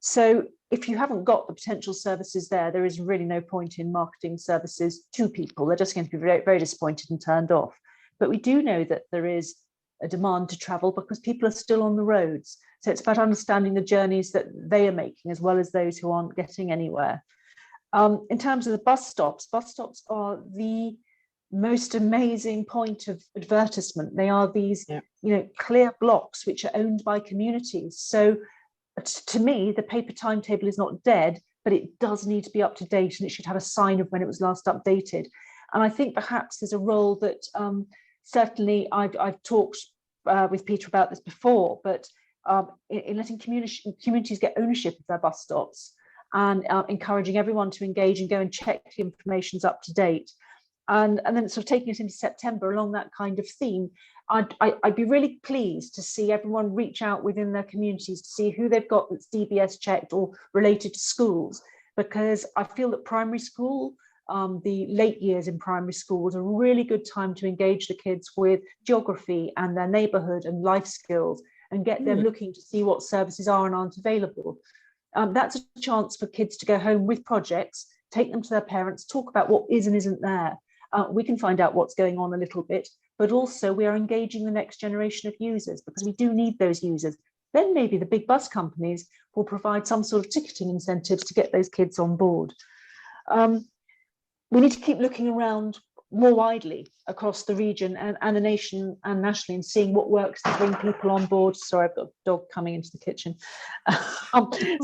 So if you haven't got the potential services there is really no point in marketing services to people. They're just going to be very, very disappointed and turned off. But we do know that there is a demand to travel because people are still on the roads. So it's about understanding the journeys that they are making as well as those who aren't getting anywhere. In terms of the bus stops are the most amazing point of advertisement. They are these, clear blocks which are owned by communities. So to me, the paper timetable is not dead, but it does need to be up to date, and it should have a sign of when it was last updated. And I think perhaps there's a role that certainly I've talked with Peter about this before, but in letting communities get ownership of their bus stops and encouraging everyone to engage and go and check the information's up to date. And then sort of taking us into September along that kind of theme, I'd be really pleased to see everyone reach out within their communities to see who they've got that's DBS checked or related to schools, because I feel that primary school, the late years in primary school, is a really good time to engage the kids with geography and their neighbourhood and life skills and get them looking to see what services are and aren't available. That's a chance for kids to go home with projects, take them to their parents, talk about what is and isn't there. We can find out what's going on a little bit, but also we are engaging the next generation of users because we do need those users. Then maybe the big bus companies will provide some sort of ticketing incentives to get those kids on board. We need to keep looking around more widely across the region and the nation and nationally and seeing what works to bring people on board. Sorry, I've got a dog coming into the kitchen.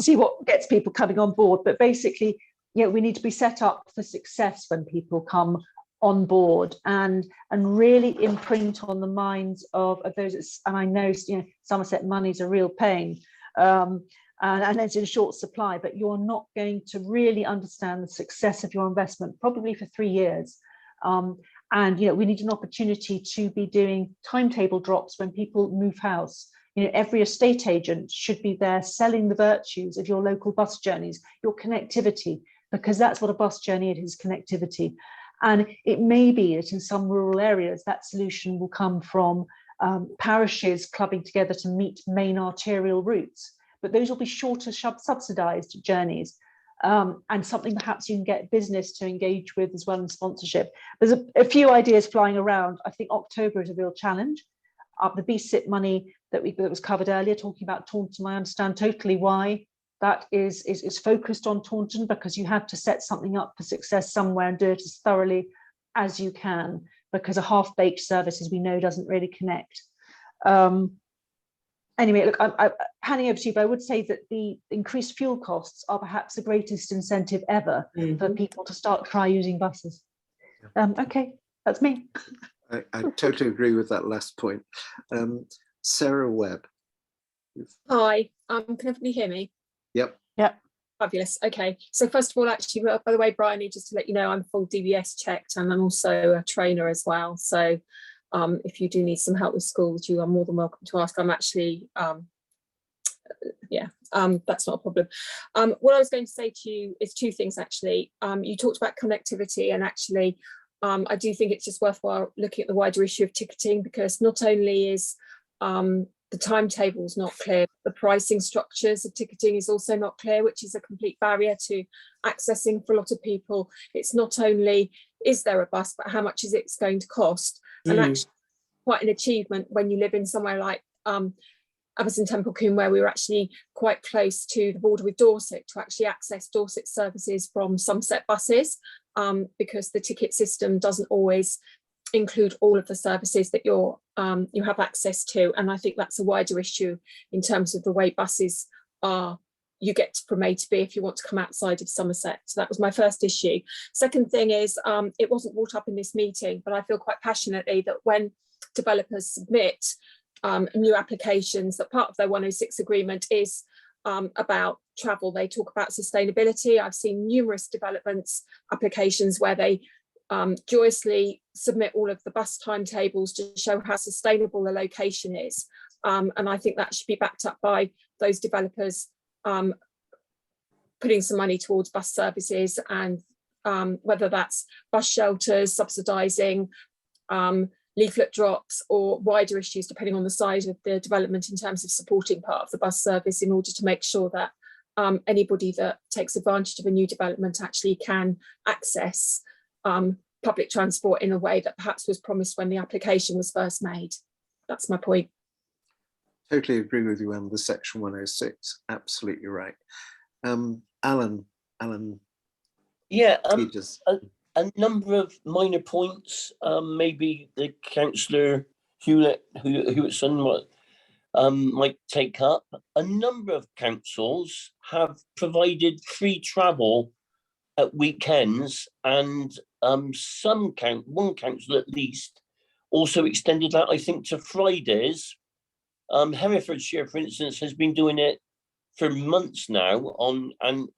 See what gets people coming on board. But basically, we need to be set up for success when people come on board and really imprint on the minds of those. And I know, Somerset money is a real pain. And it's in short supply, but you're not going to really understand the success of your investment probably for 3 years. And we need an opportunity to be doing timetable drops when people move house. Every estate agent should be there selling the virtues of your local bus journeys, your connectivity, because that's what a bus journey is, connectivity. And it may be that in some rural areas that solution will come from parishes clubbing together to meet main arterial routes, but those will be shorter subsidised journeys. And something perhaps you can get business to engage with as well in sponsorship. There's a few ideas flying around. I think October is a real challenge. The BSIP money that was covered earlier, talking about Taunton, I understand totally why that is focused on Taunton, because you have to set something up for success somewhere and do it as thoroughly as you can, because a half-baked service, as we know, doesn't really connect. Anyway, look, I'm handing over to you, but I would say that the increased fuel costs are perhaps the greatest incentive ever for people to try using buses. Okay, that's me. I totally agree with that last point. Sarah Webb. Hi, can everybody hear me? Yep. Yep. Fabulous. Okay. So first of all, actually, by the way, Bryony, just to let you know, I'm full DBS checked and I'm also a trainer as well. So if you do need some help with schools, you are more than welcome to ask. I'm actually, that's not a problem. What I was going to say to you is two things, actually. You talked about connectivity, and actually, I do think it's just worthwhile looking at the wider issue of ticketing, because not only is the timetable is not clear. The pricing structures of ticketing is also not clear, which is a complete barrier to accessing for a lot of people. It's not only is there a bus, but how much is it going to cost? And actually quite an achievement when you live in somewhere like Aberson Temple Combe, where we were actually quite close to the border with Dorset, to actually access Dorset services from Somerset buses, because the ticket system doesn't always include all of the services that you have access to. And I think that's a wider issue in terms of the way buses are, you get from A to B if you want to come outside of Somerset. So that was my first issue. Second thing is, it wasn't brought up in this meeting, but I feel quite passionately that when developers submit new applications, that part of their 106 agreement is about travel. They talk about sustainability. I've seen numerous developments applications where they joyously submit all of the bus timetables to show how sustainable the location is. And I think that should be backed up by those developers putting some money towards bus services, and whether that's bus shelters, subsidising, leaflet drops, or wider issues depending on the size of the development in terms of supporting part of the bus service, in order to make sure that anybody that takes advantage of a new development actually can access public transport in a way that perhaps was promised when the application was first made. That's my point. Totally agree with you on the section 106. Absolutely right. Alan. Yeah, Peters. a number of minor points. Maybe the councillor Hewitson might take up. A number of councils have provided free travel at weekends, and one council at least also extended that, I think, to Fridays. Herefordshire, for instance, has been doing it for months now and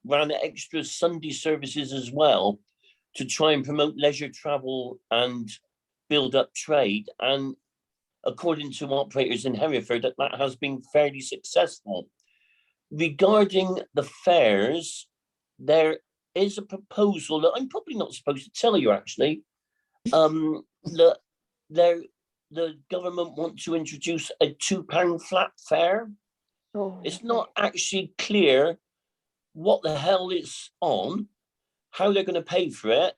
ran extra Sunday services as well to try and promote leisure travel and build up trade. And according to operators in Hereford, that has been fairly successful. Regarding the fares, there is a proposal that I'm probably not supposed to tell you, actually, that the government want to introduce a £2 flat fare. It's not actually clear what the hell it's on, how they're going to pay for it,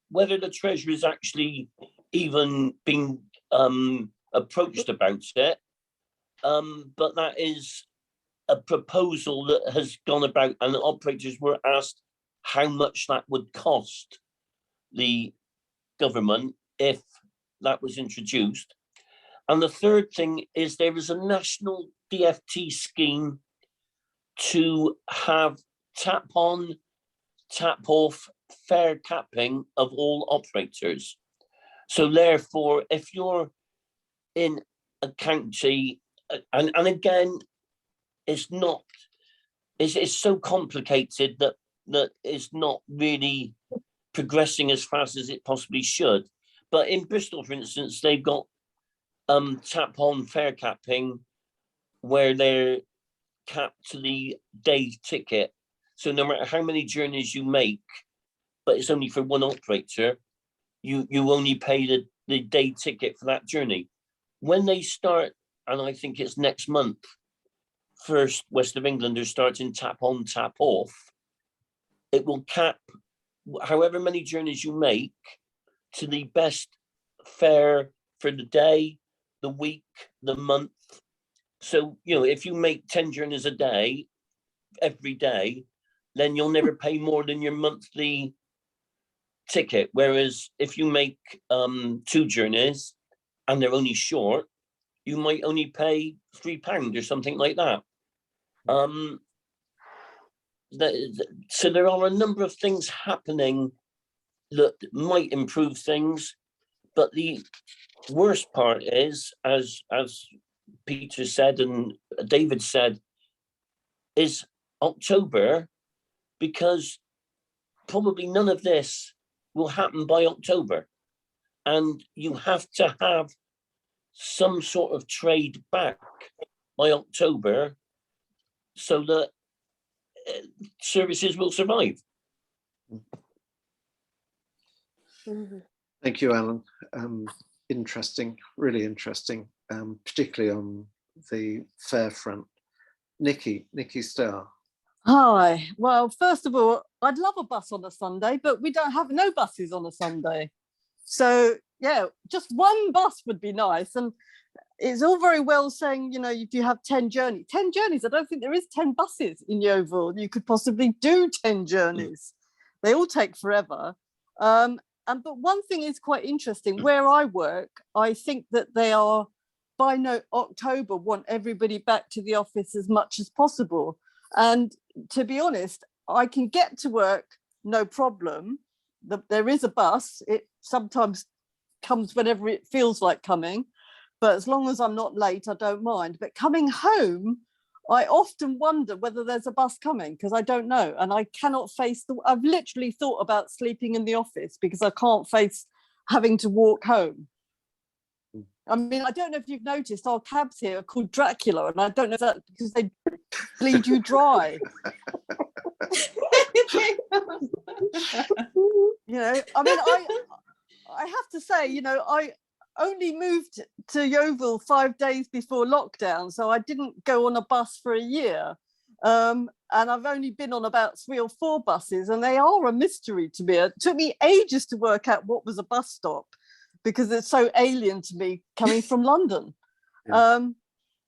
whether the Treasury is actually even being approached about it. But that is a proposal that has gone about, and the operators were asked how much that would cost the government if that was introduced. And the third thing is there is a national DFT scheme to have tap on, tap off fare capping of all operators. So therefore, if you're in a county, and again, it's so complicated that it's not really progressing as fast as it possibly should. But in Bristol, for instance, they've got tap on fare capping where they're capped to the day ticket. So no matter how many journeys you make, but it's only for one operator, you only pay the day ticket for that journey. When they start, and I think it's next month, first West of England are starting tap on, tap off, it will cap however many journeys you make to the best fare for the day, the week, the month. So, if you make 10 journeys a day, every day, then you'll never pay more than your monthly ticket. Whereas if you make 2 journeys and they're only short, you might only pay £3 or something like that. So there are a number of things happening that might improve things, but the worst part is, as Peter said and David said, is October, because probably none of this will happen by October, and you have to have some sort of trade back by October so that services will survive. Thank you, Alan. Interesting, really interesting, particularly on the fair front. Nikki Starr. Hi. Well, first of all, I'd love a bus on a Sunday, but we don't have no buses on a Sunday. So yeah, just one bus would be nice. And it's all very well saying, you know, if you have 10 journeys, I don't think there is 10 buses in Yeovil. You could possibly do 10 journeys. They all take forever. But one thing is quite interesting. Where I work, I think that they are, by October, want everybody back to the office as much as possible. And to be honest, I can get to work no problem. There is a bus. It sometimes comes whenever it feels like coming. But as long as I'm not late, I don't mind. But coming home, I often wonder whether there's a bus coming because I don't know. And I cannot face I've literally thought about sleeping in the office because I can't face having to walk home. I mean, I don't know if you've noticed our cabs here are called Dracula, and I don't know if that's because they bleed you dry. You know, I mean, I have to say, you know, I only moved to Yeovil 5 days before lockdown, so I didn't go on a bus for a year. And I've only been on about 3 or 4 buses, and they are a mystery to me. It took me ages to work out what was a bus stop because it's so alien to me coming from London. Yeah.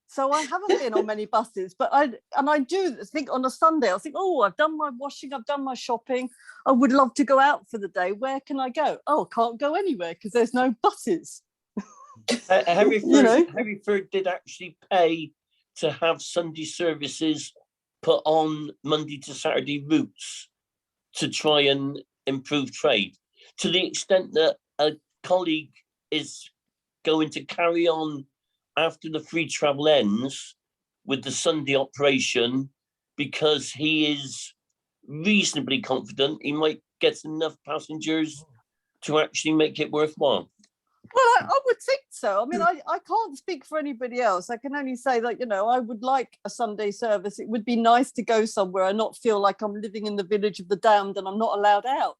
So I haven't been on many buses, but I do think on a Sunday, I think, oh, I've done my washing, I've done my shopping. I would love to go out for the day. Where can I go? Oh, can't go anywhere because there's no buses. Hereford did actually pay to have Sunday services put on Monday to Saturday routes to try and improve trade, to the extent that a colleague is going to carry on after the free travel ends with the Sunday operation because he is reasonably confident he might get enough passengers to actually make it worthwhile. Well, I would think so. I mean, I can't speak for anybody else. I can only say that, you know, I would like a Sunday service. It would be nice to go somewhere and not feel like I'm living in the village of the damned and I'm not allowed out,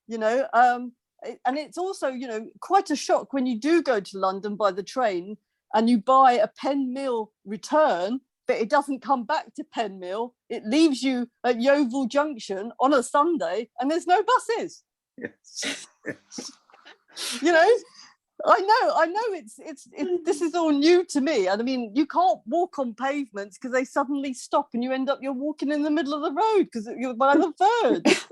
you know. And it's also, you know, quite a shock when you do go to London by the train and you buy a Pen Mill return, but it doesn't come back to Pen Mill. It leaves you at Yeovil Junction on a Sunday and there's no buses. Yes. You know, I know this is all new to me. And I mean, you can't walk on pavements because they suddenly stop and you're walking in the middle of the road because you're by the verge.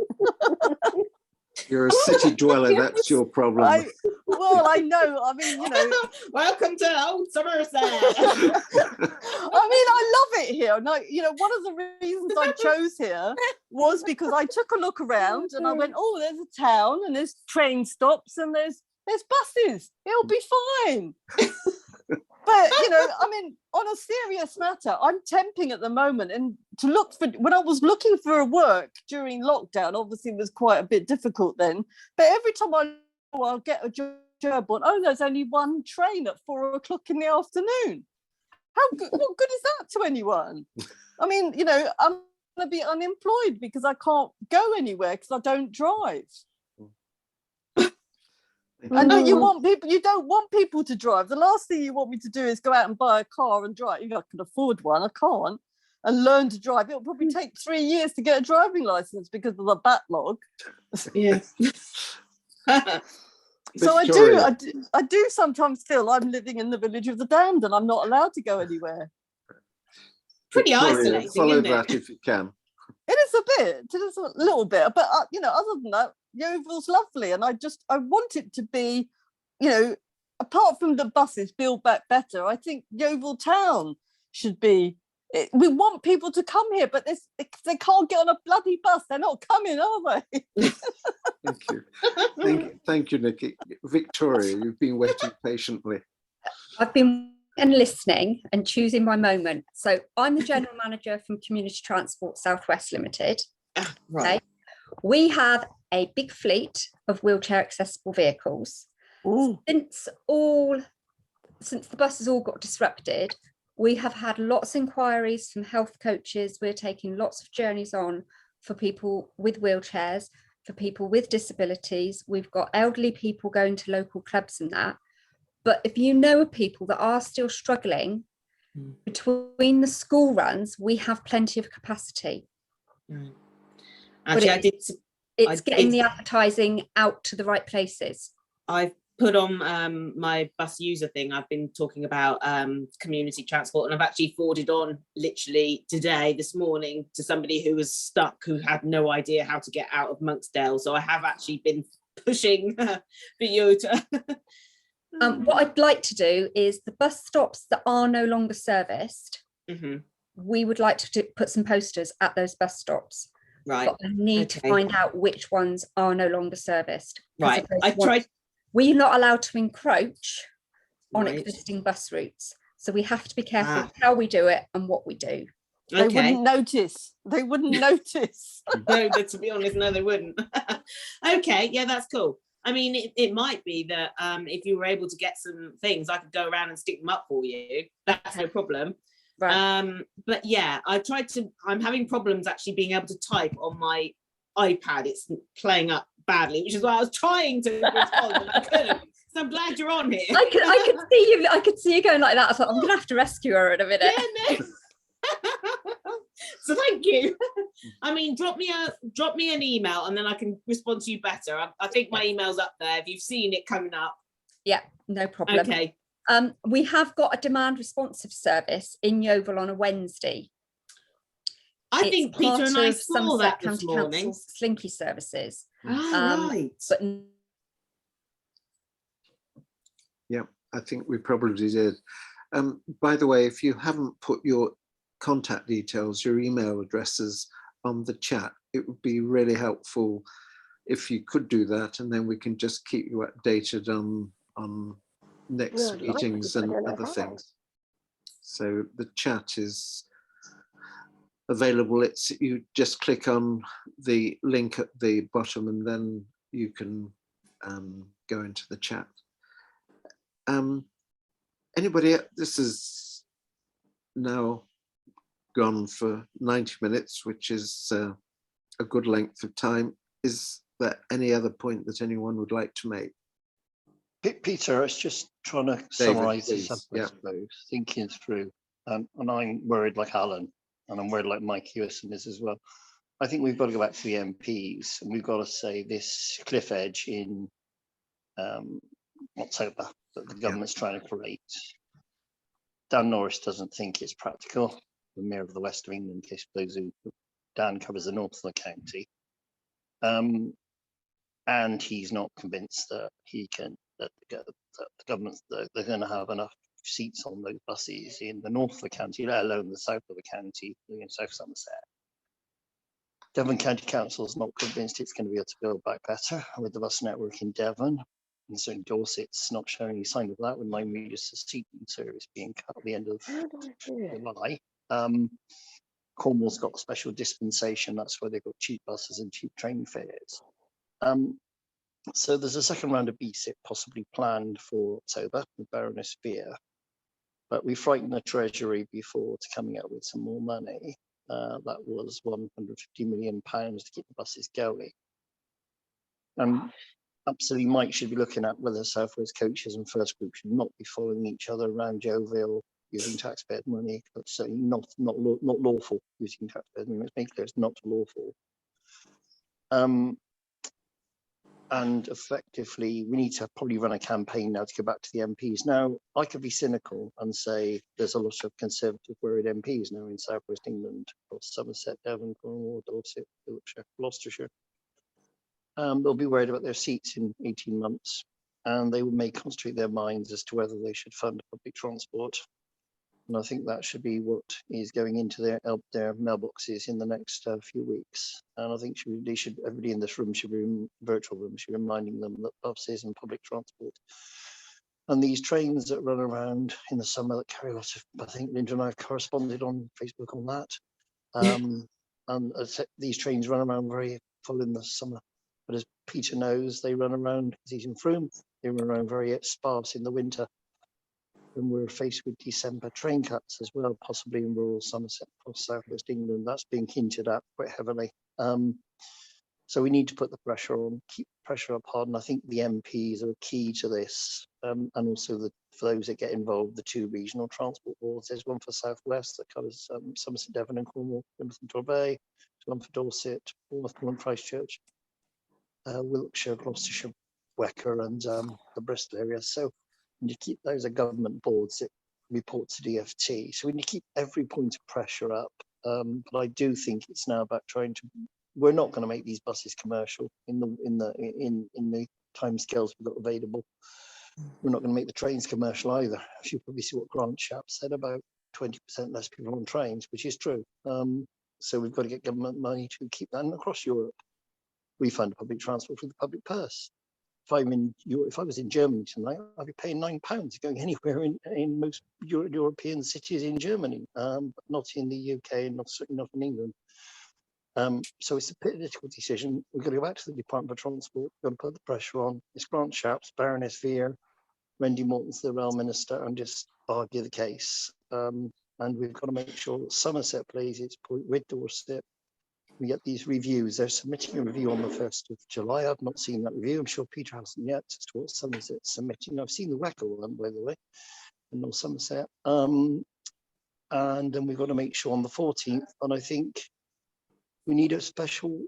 You're a city dweller, that's your problem. I know. I mean, you know. Welcome to old Somerset. I mean, I love it here. And you know, one of the reasons I chose here was because I took a look around and I went, oh, there's a town and there's train stops and there's buses. It'll be fine. But, you know, I mean, on a serious matter, I'm temping at the moment and to look for, when I was looking for a work during lockdown, obviously it was quite a bit difficult then, but every time I'll get a job on, oh, there's only one train at 4 o'clock in the afternoon. What good is that to anyone? I mean, you know, I'm going to be unemployed because I can't go anywhere because I don't drive. And you don't want people to drive. The last thing you want me to do is go out and buy a car and drive. If I can afford one, I can't. And learn to drive. It'll probably take 3 years to get a driving license because of the backlog. Yes. So I do sometimes feel I'm living in the village of the damned and I'm not allowed to go anywhere. Pretty Victoria, isolating, follow isn't that it? if you can. It is a bit. It is a little bit. But, you know, other than that, Yeovil's lovely. And I want it to be, you know, apart from the buses build back better, I think Yeovil town should be, we want people to come here, but they can't get on a bloody bus. They're not coming, are they? Thank you. Thank you, Nikki. Victoria, you've been waiting patiently. I've been listening and choosing my moment. So I'm the general manager from Community Transport Southwest Limited. Right. Okay. We have a big fleet of wheelchair accessible vehicles. Ooh. Since the buses all got disrupted, we have had lots of inquiries from health coaches. We're taking lots of journeys on for people with wheelchairs, for people with disabilities. We've got elderly people going to local clubs and that. But if you know of people that are still struggling Between the school runs, we have plenty of capacity. Right. But Actually, it's getting the advertising out to the right places. I've put on my bus user thing. I've been talking about community transport, and I've actually forwarded on literally this morning to somebody who was stuck, who had no idea how to get out of Monksdale. So I have actually been pushing for you to. What I'd like to do is the bus stops that are no longer serviced, we would like to put some posters at those bus stops. Right. But I need to find out which ones are no longer serviced. Right. I tried. We're not allowed to encroach on Right. existing bus routes. So we have to be careful how we do it and what we do. They wouldn't notice. They wouldn't notice. No, but to be honest, no, they wouldn't. Okay, yeah, that's cool. I mean, it might be that if you were able to get some things, I could go around and stick them up for you. That's no problem. Right. But yeah, I'm having problems actually being able to type on my iPad. It's playing up badly, which is why I was trying to respond, and I couldn't. So I'm glad you're on here. I could see you going like that. I thought, I'm gonna have to rescue her in a minute. Yeah, no. So thank you. I mean, drop me an email and then I can respond to you better. I think my email's up there if you've seen it coming up. Yeah, no problem. Okay. We have got a demand responsive service in Yeovil on a Wednesday. I think Peter and I saw Somerset that this County morning. Council's Slinky services. Right. But yeah, I think we probably did. By the way, if you haven't put your contact details, your email addresses on the chat, it would be really helpful if you could do that, and then we can just keep you updated on next meetings and other things. So the chat is available. You just click on the link at the bottom and then you can go into the chat. Anybody, this is now gone for 90 minutes, which is a good length of time. Is there any other point that anyone would like to make? Peter, I was just trying to summarise this up, I suppose, thinking through, and I'm worried like Alan, and I'm worried like Mike Hewison is as well. I think we've got to go back to the MPs, and we've got to say this cliff edge in October that the government's trying to create. Dan Norris doesn't think it's practical. The Mayor of the West of England, in case those who Dan covers the north of the county, and he's not convinced that that the government they're going to have enough seats on those buses in the north of the county, let alone the south of the county, in South Somerset. Devon County Council is not convinced it's going to be able to build back better with the bus network in Devon. And certainly Dorset's not showing any sign of that, with 9 meters of seating service being cut at the end of July. Cornwall's got a special dispensation. That's why they've got cheap buses and cheap train fares. So there's a second round of BSIP possibly planned for October with Baroness Beer, but we frightened the Treasury before to coming out with some more money. That was £150 million to keep the buses going. And absolutely, Mike should be looking at whether South West coaches and First Group should not be following each other around Yeovil using taxpayer money. That's certainly not lawful using taxpayer money. Let's make clear it's not lawful. And effectively, we need to probably run a campaign now to go back to the MPs. Now, I could be cynical and say there's a lot of Conservative worried MPs now in South West England, across Somerset, Devon, Cornwall, Dorset, Wiltshire, Gloucestershire. They'll be worried about their seats in 18 months, and they may concentrate their minds as to whether they should fund public transport. And I think that should be what is going into their mailboxes in the next few weeks. And I think everybody in this room should be virtual room should be reminding them that buses and public transport and these trains that run around in the summer that carry a lot of. I think Linda and I have corresponded on Facebook on that. And these trains run around very full in the summer, but as Peter knows, they run around, because he's in Frome, they run around very sparse in the winter. And we're faced with December train cuts as well, possibly in rural Somerset or South West England. That's being hinted at quite heavily. So we need to put the pressure on, keep pressure up hard, and I think the MPs are key to this, and also for those that get involved, the 2 regional transport boards. There's one for South West that covers Somerset, Devon and Cornwall, Plymouth and Torbay, one for Dorset, Bournemouth and Christchurch, Wiltshire, Gloucestershire, Wecker and the Bristol area. So we need to keep those are government boards that report to DFT. So we need to keep every point of pressure up. But I do think it's now about trying to. We're not going to make these buses commercial in the timescales we've got available. We're not going to make the trains commercial either. You probably see what Grant Chap said about 20% less people on trains, which is true. So we've got to get government money to keep that. And across Europe, we fund public transport for the public purse. If I was in Germany tonight, I'd be paying £9 going anywhere in most European cities in Germany, but not in the UK and certainly not in England. So it's a political decision. We've got to go back to the Department of Transport. We've got to put the pressure on. It's Grant Shapps, Baroness Veer, Wendy Morton's the rail minister, and just argue the case. And we've got to make sure that Somerset plays its point with Dorset. We get these reviews. They're submitting a review on the 1st of July. I've not seen that review. I'm sure Peter hasn't yet as to what Somerset's submitting. I've seen the record one, by the way, in North Somerset. And then we've got to make sure on the 14th, and I think we need a special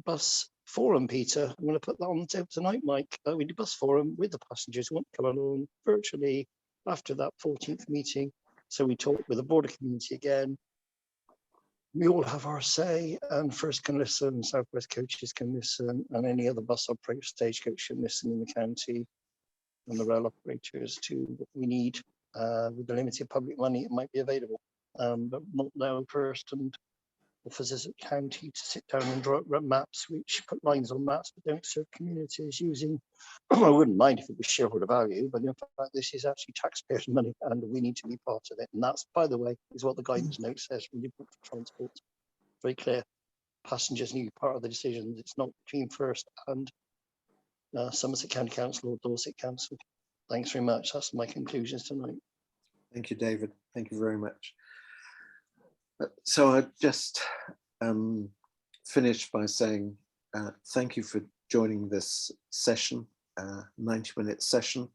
bus forum, Peter. I'm going to put that on the table tonight, Mike. We need a bus forum with the passengers who want to come along virtually after that 14th meeting. So we talk with the border community again. We all have our say, and First can listen, Southwest coaches can listen, and any other bus operator, stagecoach can listen in the county, and the rail operators to what we need. With the limited public money, it might be available, but not now first. And offers us a county to sit down and draw up maps, which put lines on maps, but don't serve communities using. I wouldn't mind if it was shareholder value, but in fact, this is actually taxpayers' money, and we need to be part of it. And that's, by the way, is what the guidance note says from the Department of Transport. Very clear. Passengers need to be part of the decisions. It's not between First and Somerset County Council or Dorset Council. Thanks very much. That's my conclusions tonight. Thank you, David. Thank you very much. So I just finished by saying thank you for joining this session, 90-minute session.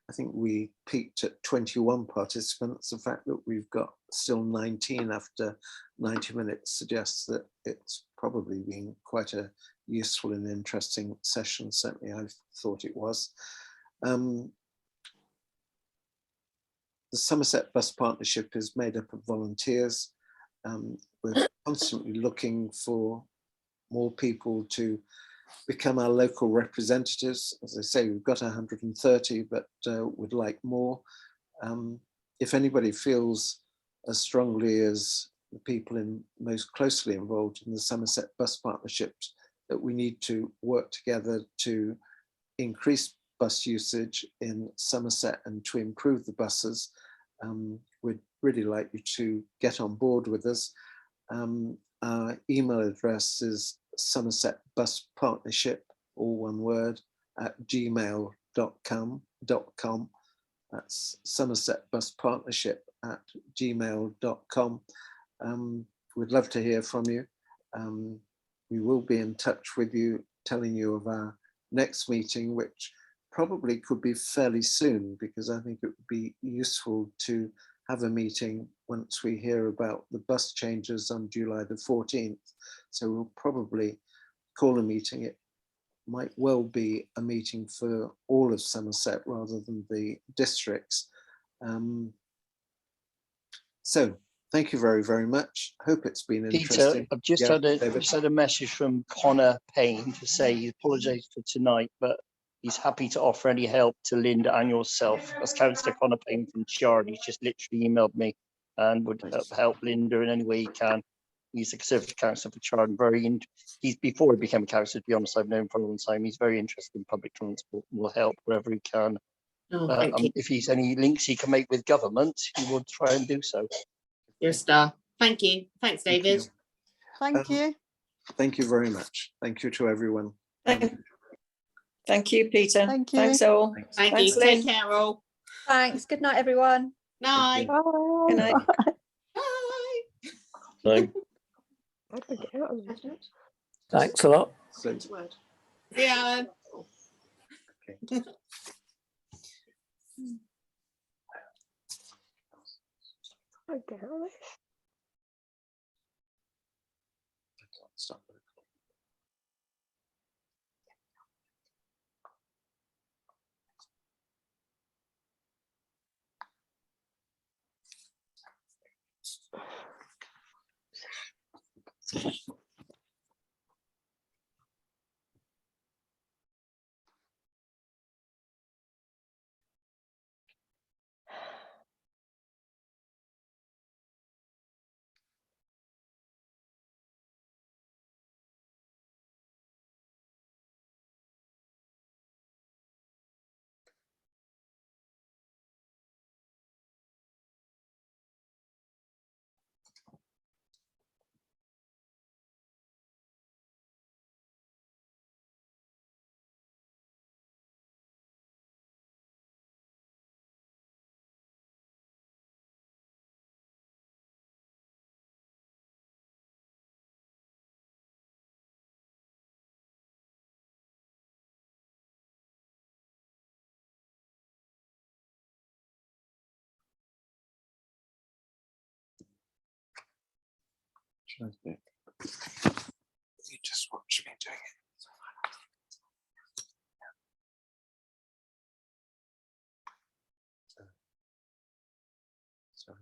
I think we peaked at 21 participants. The fact that we've got still 19 after 90 minutes suggests that it's probably been quite a useful and interesting session. Certainly I thought it was. The Somerset Bus Partnership is made up of volunteers. We're constantly looking for more people to become our local representatives. As I say, we've got 130, but would like more. If anybody feels as strongly as the people most closely involved in the Somerset Bus Partnerships that we need to work together to increase bus usage in Somerset and to improve the buses, we'd really like you to get on board with us. Our email address is somersetbuspartnership, all one word, @gmail.com. That's somersetbuspartnership@gmail.com. We'd love to hear from you. We will be in touch with you, telling you of our next meeting, which probably could be fairly soon, because I think it would be useful to have a meeting once we hear about the bus changes on July the 14th. So we'll probably call a meeting. It might well be a meeting for all of Somerset rather than the districts. So thank you very, very much. Hope it's been interesting. Peter, I've just had a message from Connor Payne to say he apologised for tonight, but he's happy to offer any help to Linda and yourself. That's Councillor Connor Payne from Chard. He's just literally emailed me and would help Linda in any way he can. He's the Conservative Councillor for Chard. He's before he became a councillor, to be honest, I've known him for a long time. He's very interested in public transport and will help wherever he can. If he's any links he can make with government, he will try and do so. You're a star. Thank you. Thanks, David. Thank you. Thank you very much. Thank you to everyone. Thank you, Peter. Thank you. Thanks all. Thank Thanks, you. Lynn. Take care, all. Thanks. Good night, everyone. Night. Good night. Bye. Like, How do I get out of this? Thanks a lot. So, Yeah. okay. Okay, Alice. I can't stop it. You just watch me doing it. Sorry.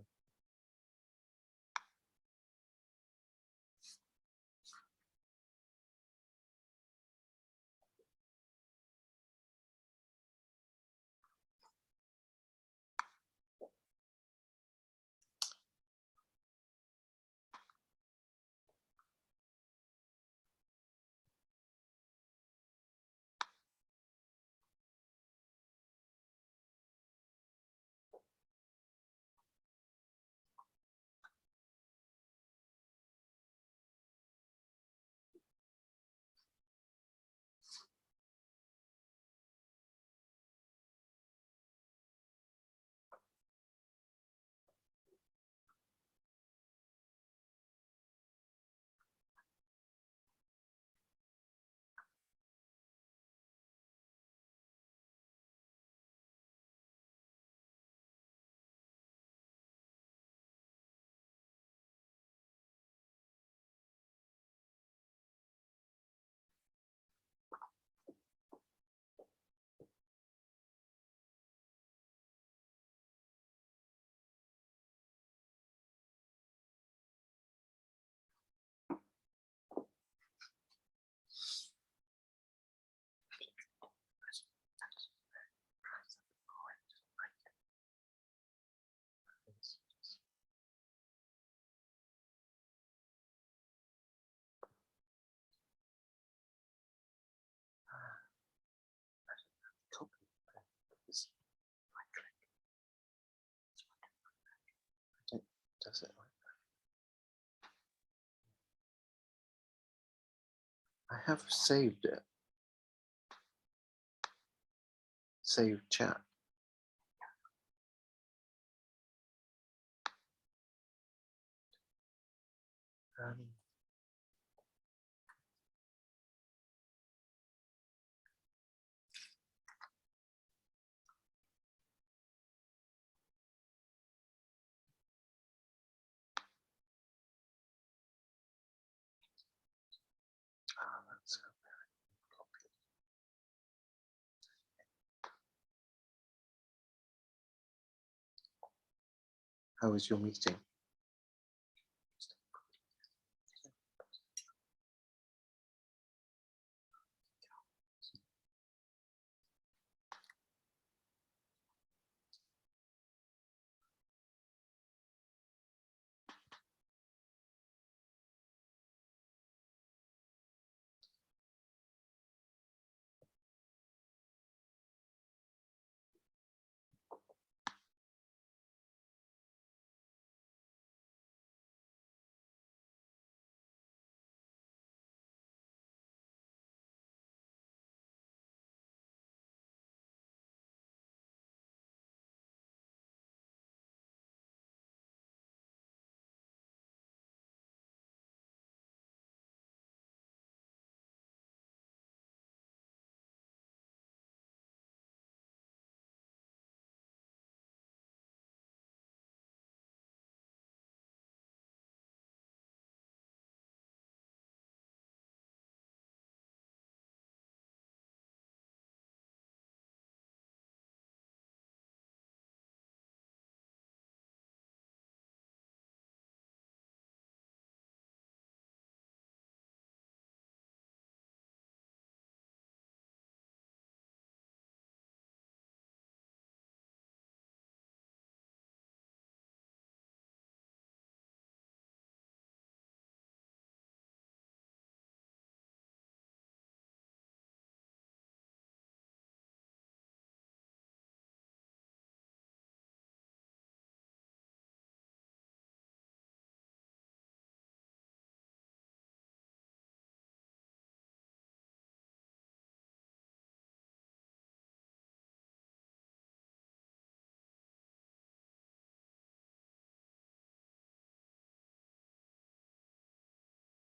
Does it like that? I have saved it. Save chat. That's how was your meeting?